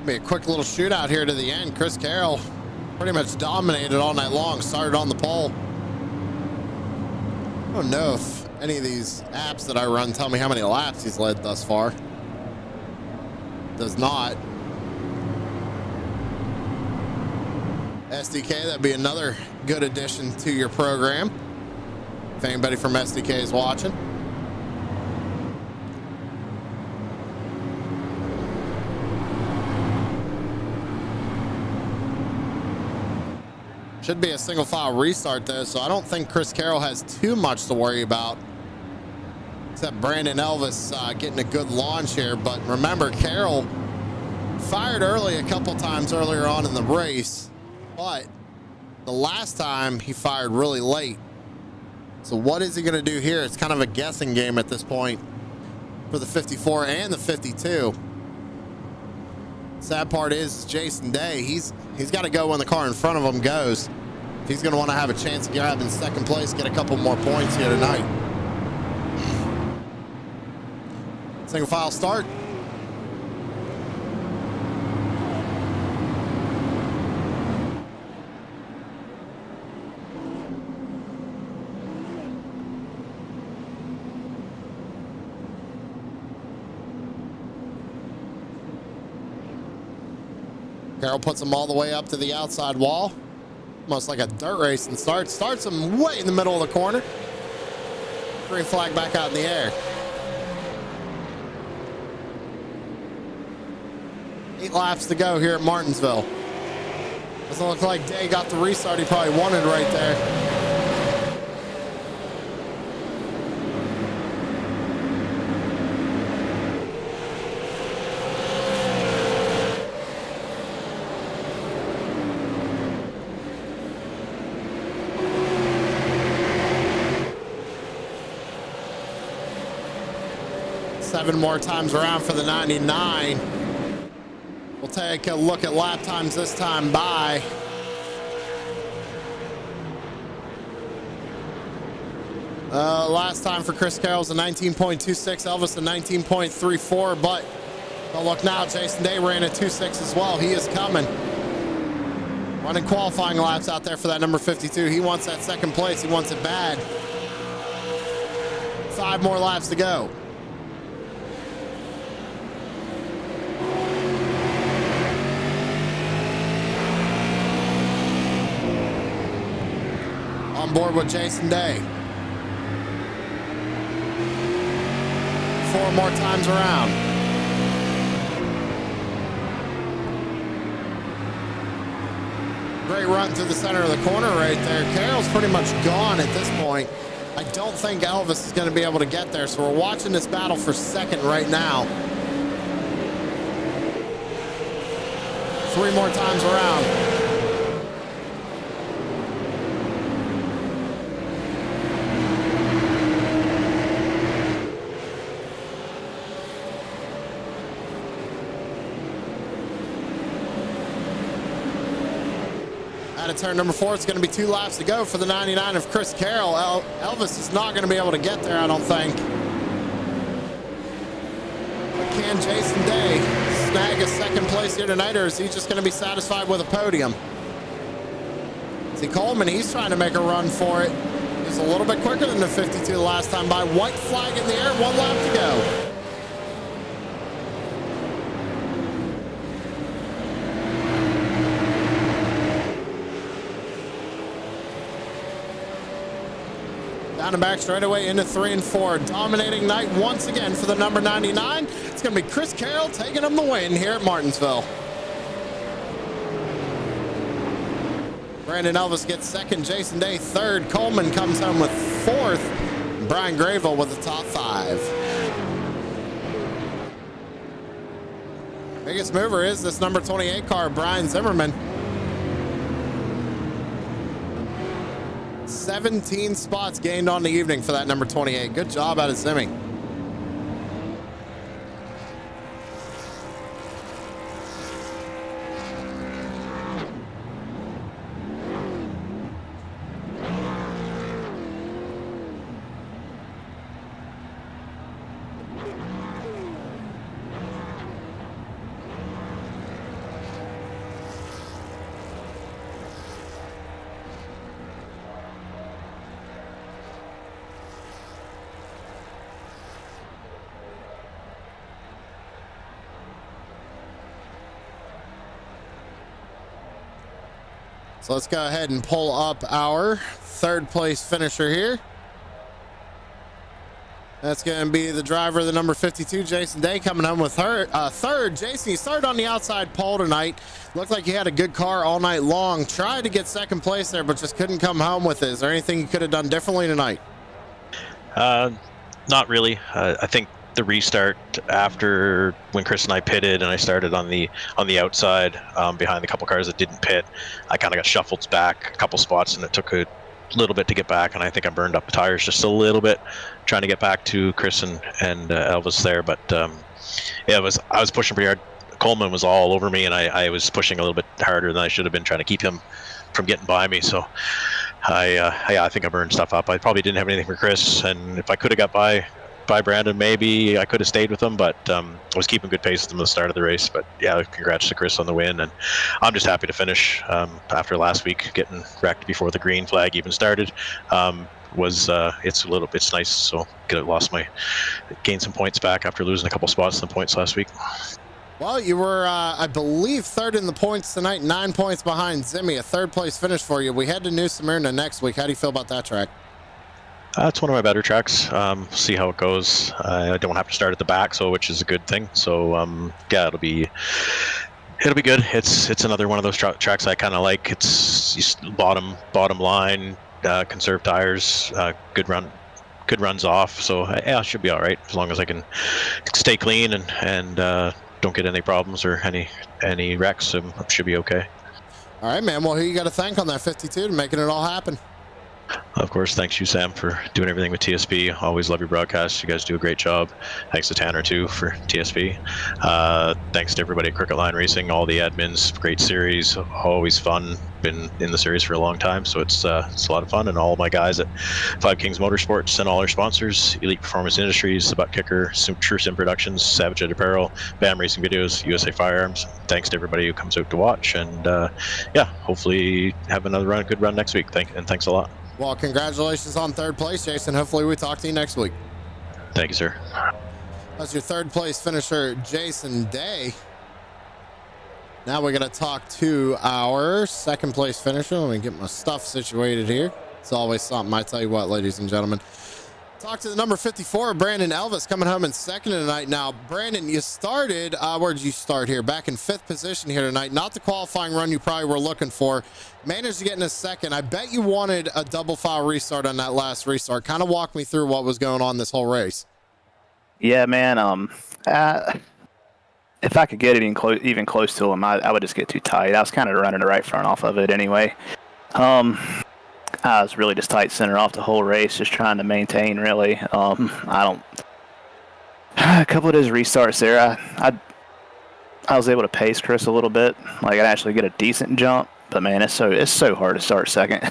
S1: Be a quick little shootout here to the end. Chris Carroll pretty much dominated all night long, started on the pole. I don't know if any of these apps that I run tell me how many laps he's led thus far. Does not. SDK, that'd be another good addition to your program if anybody from SDK is watching. Should be a single file restart though, so I don't think Chris Carroll has too much to worry about. Except Brandon Elvis getting a good launch here. But remember, Carroll fired early a couple times earlier on in the race, but the last time he fired really late. So what is he going to do here? It's kind of a guessing game at this point for the 54 and the 52. Sad part is Jason Day, he's got to go when the car in front of him goes. If he's going to want to have a chance of grabbing second place, get a couple more points here tonight. Single file start. Carroll puts him all the way up to the outside wall. Almost like a dirt race and starts him way in the middle of the corner. Green flag back out in the air. 8 laps to go here at Martinsville. Doesn't look like Day got the restart he probably wanted right there. Seven more times around for the 99. We'll take a look at lap times this time by. Last time for Chris Carroll's a 19.26, Elvis a 19.34, but oh, look now, Jason Day ran a 2.6 as well. He is coming. Running qualifying laps out there for that number 52. He wants that second place. He wants it bad. 5 more laps to go. On board with Jason Day. 4 more times around. Great run through the center of the corner right there. Carroll's pretty much gone at this point. I don't think Elvis is going to be able to get there, so we're watching this battle for second right now. 3 more times around. Out of turn number 4, it's going to be 2 laps to go for the 99 of Chris Carroll. Elvis is not going to be able to get there, I don't think. But can Jason Day snag a second place here tonight, or is he just going to be satisfied with a podium? See, Coleman, he's trying to make a run for it. He's a little bit quicker than the 52 the last time by. White flag in the air, 1 lap to go. Down and back straightaway into 3 and 4. Dominating night once again for the number 99. It's going to be Chris Carroll taking him the win here at Martinsville. Brandon Elvis gets second. Jason Day third. Coleman comes home with fourth. Brian Grayville with the top 5. Biggest mover is this number 28 car, Brian Zimmerman. 17 spots gained on the evening for that number 28. Good job out of Zimmy. So let's go ahead and pull up our third place finisher here. That's going to be the driver, the number 52, Jason Day, coming home with her third. Jason, you started on the outside pole tonight. Looked like you had a good car all night long. Tried to get second place there, but just couldn't come home with it. Is there anything you could have done differently tonight?
S2: Not really. I think the restart after when Chris and I pitted and I started on the outside behind the couple cars that didn't pit, I kind of got shuffled back a couple spots and it took a little bit to get back, and I think I burned up the tires just a little bit trying to get back to Chris and Elvis there. But yeah, I was pushing pretty hard. Coleman was all over me, and I was pushing a little bit harder than I should have been, trying to keep him from getting by me. So I think I burned stuff up. I probably didn't have anything for Chris, and if I could have got by Brandon, maybe I could have stayed with him, but I was keeping good pace with him at the start of the race. But yeah, congrats to Chris on the win, and I'm just happy to finish after last week getting wrecked before the green flag even started. It's nice. So gained some points back after losing a couple spots in the points last week.
S1: Well, you were, I believe, third in the points tonight, 9 points behind Zimmy. A third place finish for you. We head to New Smyrna next week. How do you feel about that track?
S2: It's one of my better tracks. See how it goes. I don't have to start at the back, which is a good thing. So yeah, it'll be good. It's another one of those tracks I kind of like. It's just bottom line, conserve tires, good runs off. So yeah, it should be all right as long as I can stay clean and don't get any problems or any wrecks. It should be okay.
S1: All right, man. Well, who you got to thank on that 52 to making it all happen?
S2: Of course, thanks you, Sam, for doing everything with TSP. Always love your broadcast. You guys do a great job. Thanks to Tanner, too, for TSP. Thanks to everybody at Crooked Line Racing, all the admins. Great series, always fun. Been in the series for a long time, so it's a lot of fun. And all my guys at Five Kings Motorsports and all our sponsors, Elite Performance Industries, The Butt Kicker, True Sim Productions, Savage Ed Apparel, BAM Racing Videos, USA Firearms. Thanks to everybody who comes out to watch. And yeah, hopefully have another good run next week. Thanks a lot.
S1: Well, congratulations on third place, Jason. Hopefully we talk to you next week.
S2: Thank you, sir.
S1: That's your third place finisher, Jason Day. Now we're going to talk to our second place finisher. Let me get my stuff situated here. It's always something. I tell you what, ladies and gentlemen. Talk to the number 54, Brandon Elvis, coming home in second tonight. Now, Brandon, you started, where did you start here? Back in fifth position here tonight. Not the qualifying run you probably were looking for. Managed to get in a second. I bet you wanted a double file restart on that last restart. Kind of walk me through what was going on this whole race.
S3: Yeah, man. If I could get it even close to him, I would just get too tight. I was kind of running the right front off of it anyway. I was really just tight center off the whole race, just trying to maintain, really. A couple of those restarts there, I was able to pace Chris a little bit. Like, I'd actually get a decent jump, but man, it's so hard to start second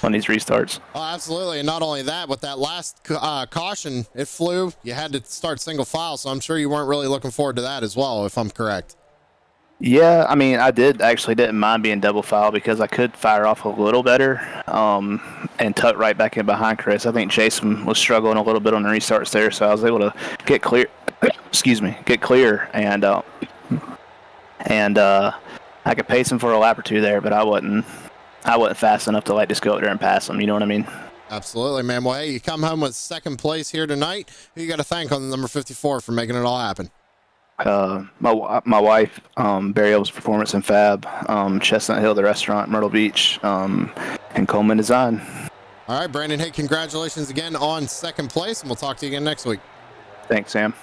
S3: on these restarts.
S1: Oh, absolutely. And not only that, with that last caution, it flew. You had to start single file, so I'm sure you weren't really looking forward to that as well, if I'm correct.
S3: Yeah, I mean, I didn't mind being double file because I could fire off a little better and tuck right back in behind Chris. I think Jason was struggling a little bit on the restarts there, so I was able to get clear. Get clear, and I could pace him for a lap or two there, but I wasn't fast enough to just go up there and pass him. You know what I mean?
S1: Absolutely, man. Well, hey, you come home with second place here tonight. Who you got to thank on the number 54 for making it all happen?
S3: My wife, Barry Elvis Performance and Fab, Chestnut Hill, the restaurant, Myrtle Beach, and Coleman Design.
S1: All right, Brandon. Hey, congratulations again on second place, and we'll talk to you again next week.
S3: Thanks, Sam.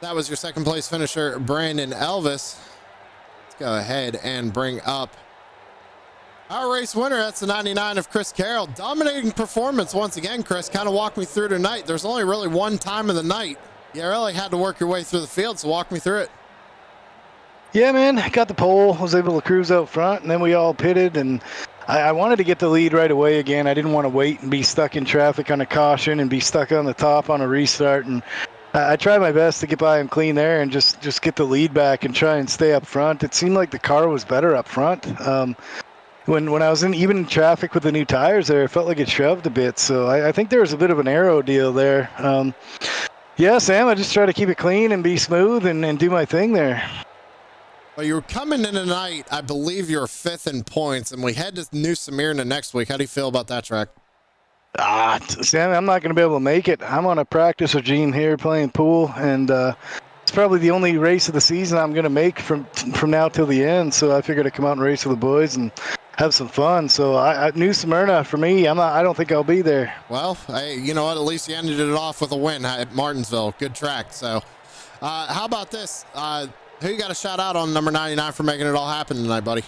S1: That was your second place finisher, Brandon Elvis. Let's go ahead and bring up our race winner. That's the 99 of Chris Carroll. Dominating performance once again, Chris. Kind of walk me through tonight. There's only really one time of the night. You really had to work your way through the field, so walk me through it.
S4: Yeah, man. Got the pole. Was able to cruise out front, and then we all pitted, and I wanted to get the lead right away again. I didn't want to wait and be stuck in traffic on a caution and be stuck on the top on a restart. And I tried my best to get by him clean there and just get the lead back and try and stay up front. It seemed like the car was better up front. When I was even in traffic with the new tires there, it felt like it shoved a bit. So I think there was a bit of an aero deal there. Yeah, Sam, I just try to keep it clean and be smooth and do my thing there.
S1: Well, you're coming in tonight. I believe you're fifth in points, and we head to New Smyrna next week. How do you feel about that track?
S4: Sam, I'm not going to be able to make it. I'm on a practice regime here playing pool, and it's probably the only race of the season I'm going to make from now till the end. So I figured I'd come out and race with the boys and have some fun. So New Smyrna for me, I don't think I'll be there.
S1: Well, hey, you know what? At least you ended it off with a win at Martinsville. Good track. So how about this? Who you got a shout out on number 99 for making it all happen tonight, buddy?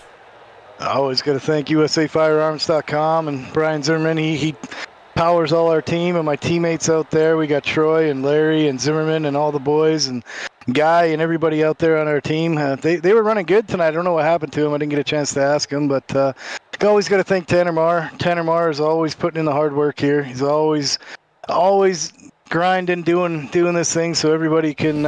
S4: I always got to thank USAFirearms.com and Brian Zimmerman. He powers all our team and my teammates out there. We got Troy and Larry and Zimmerman and all the boys and Guy and everybody out there on our team. They were running good tonight. I don't know what happened to them. I didn't get a chance to ask them, but always got to thank Tanner Marr. Tanner Marr is always putting in the hard work here. He's always grinding, doing this thing so everybody can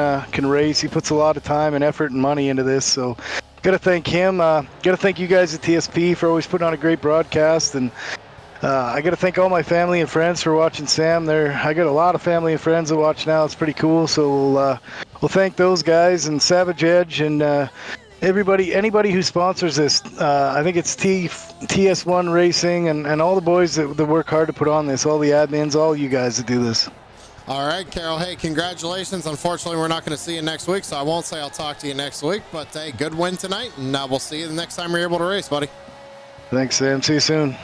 S4: race. He puts a lot of time and effort and money into this. So got to thank him. Got to thank you guys at TSP for always putting on a great broadcast. And I got to thank all my family and friends for watching Sam. I got a lot of family and friends that watch now. It's pretty cool. So we'll thank those guys and Savage Edge and anybody who sponsors this. I think it's TS1 Racing and all the boys that work hard to put on this, all the admins, all you guys that do this.
S1: All right, Carol. Hey, congratulations. Unfortunately, we're not going to see you next week, so I won't say I'll talk to you next week. But, hey, good win tonight, and we'll see you the next time you're able to race, buddy.
S4: Thanks, Sam. See you soon.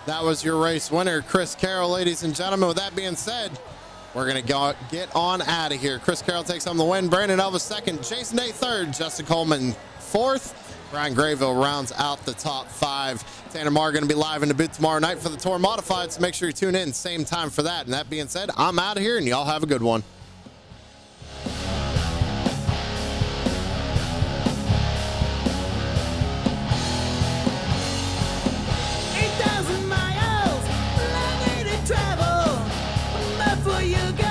S1: That was your race winner, Chris Carroll, ladies and gentlemen. With that being said, we're going to get on out of here. Chris Carroll takes home the win. Brandon Elvis second. Jason Day third. Justin Coleman fourth. Brian Grayville rounds out the top five. Tanner Marr going to be live in the booth tomorrow night for the Tour Modified, so make sure you tune in same time for that. And that being said, I'm out of here, and y'all have a good one.
S5: 8,000 miles, long way to travel, but for you guys.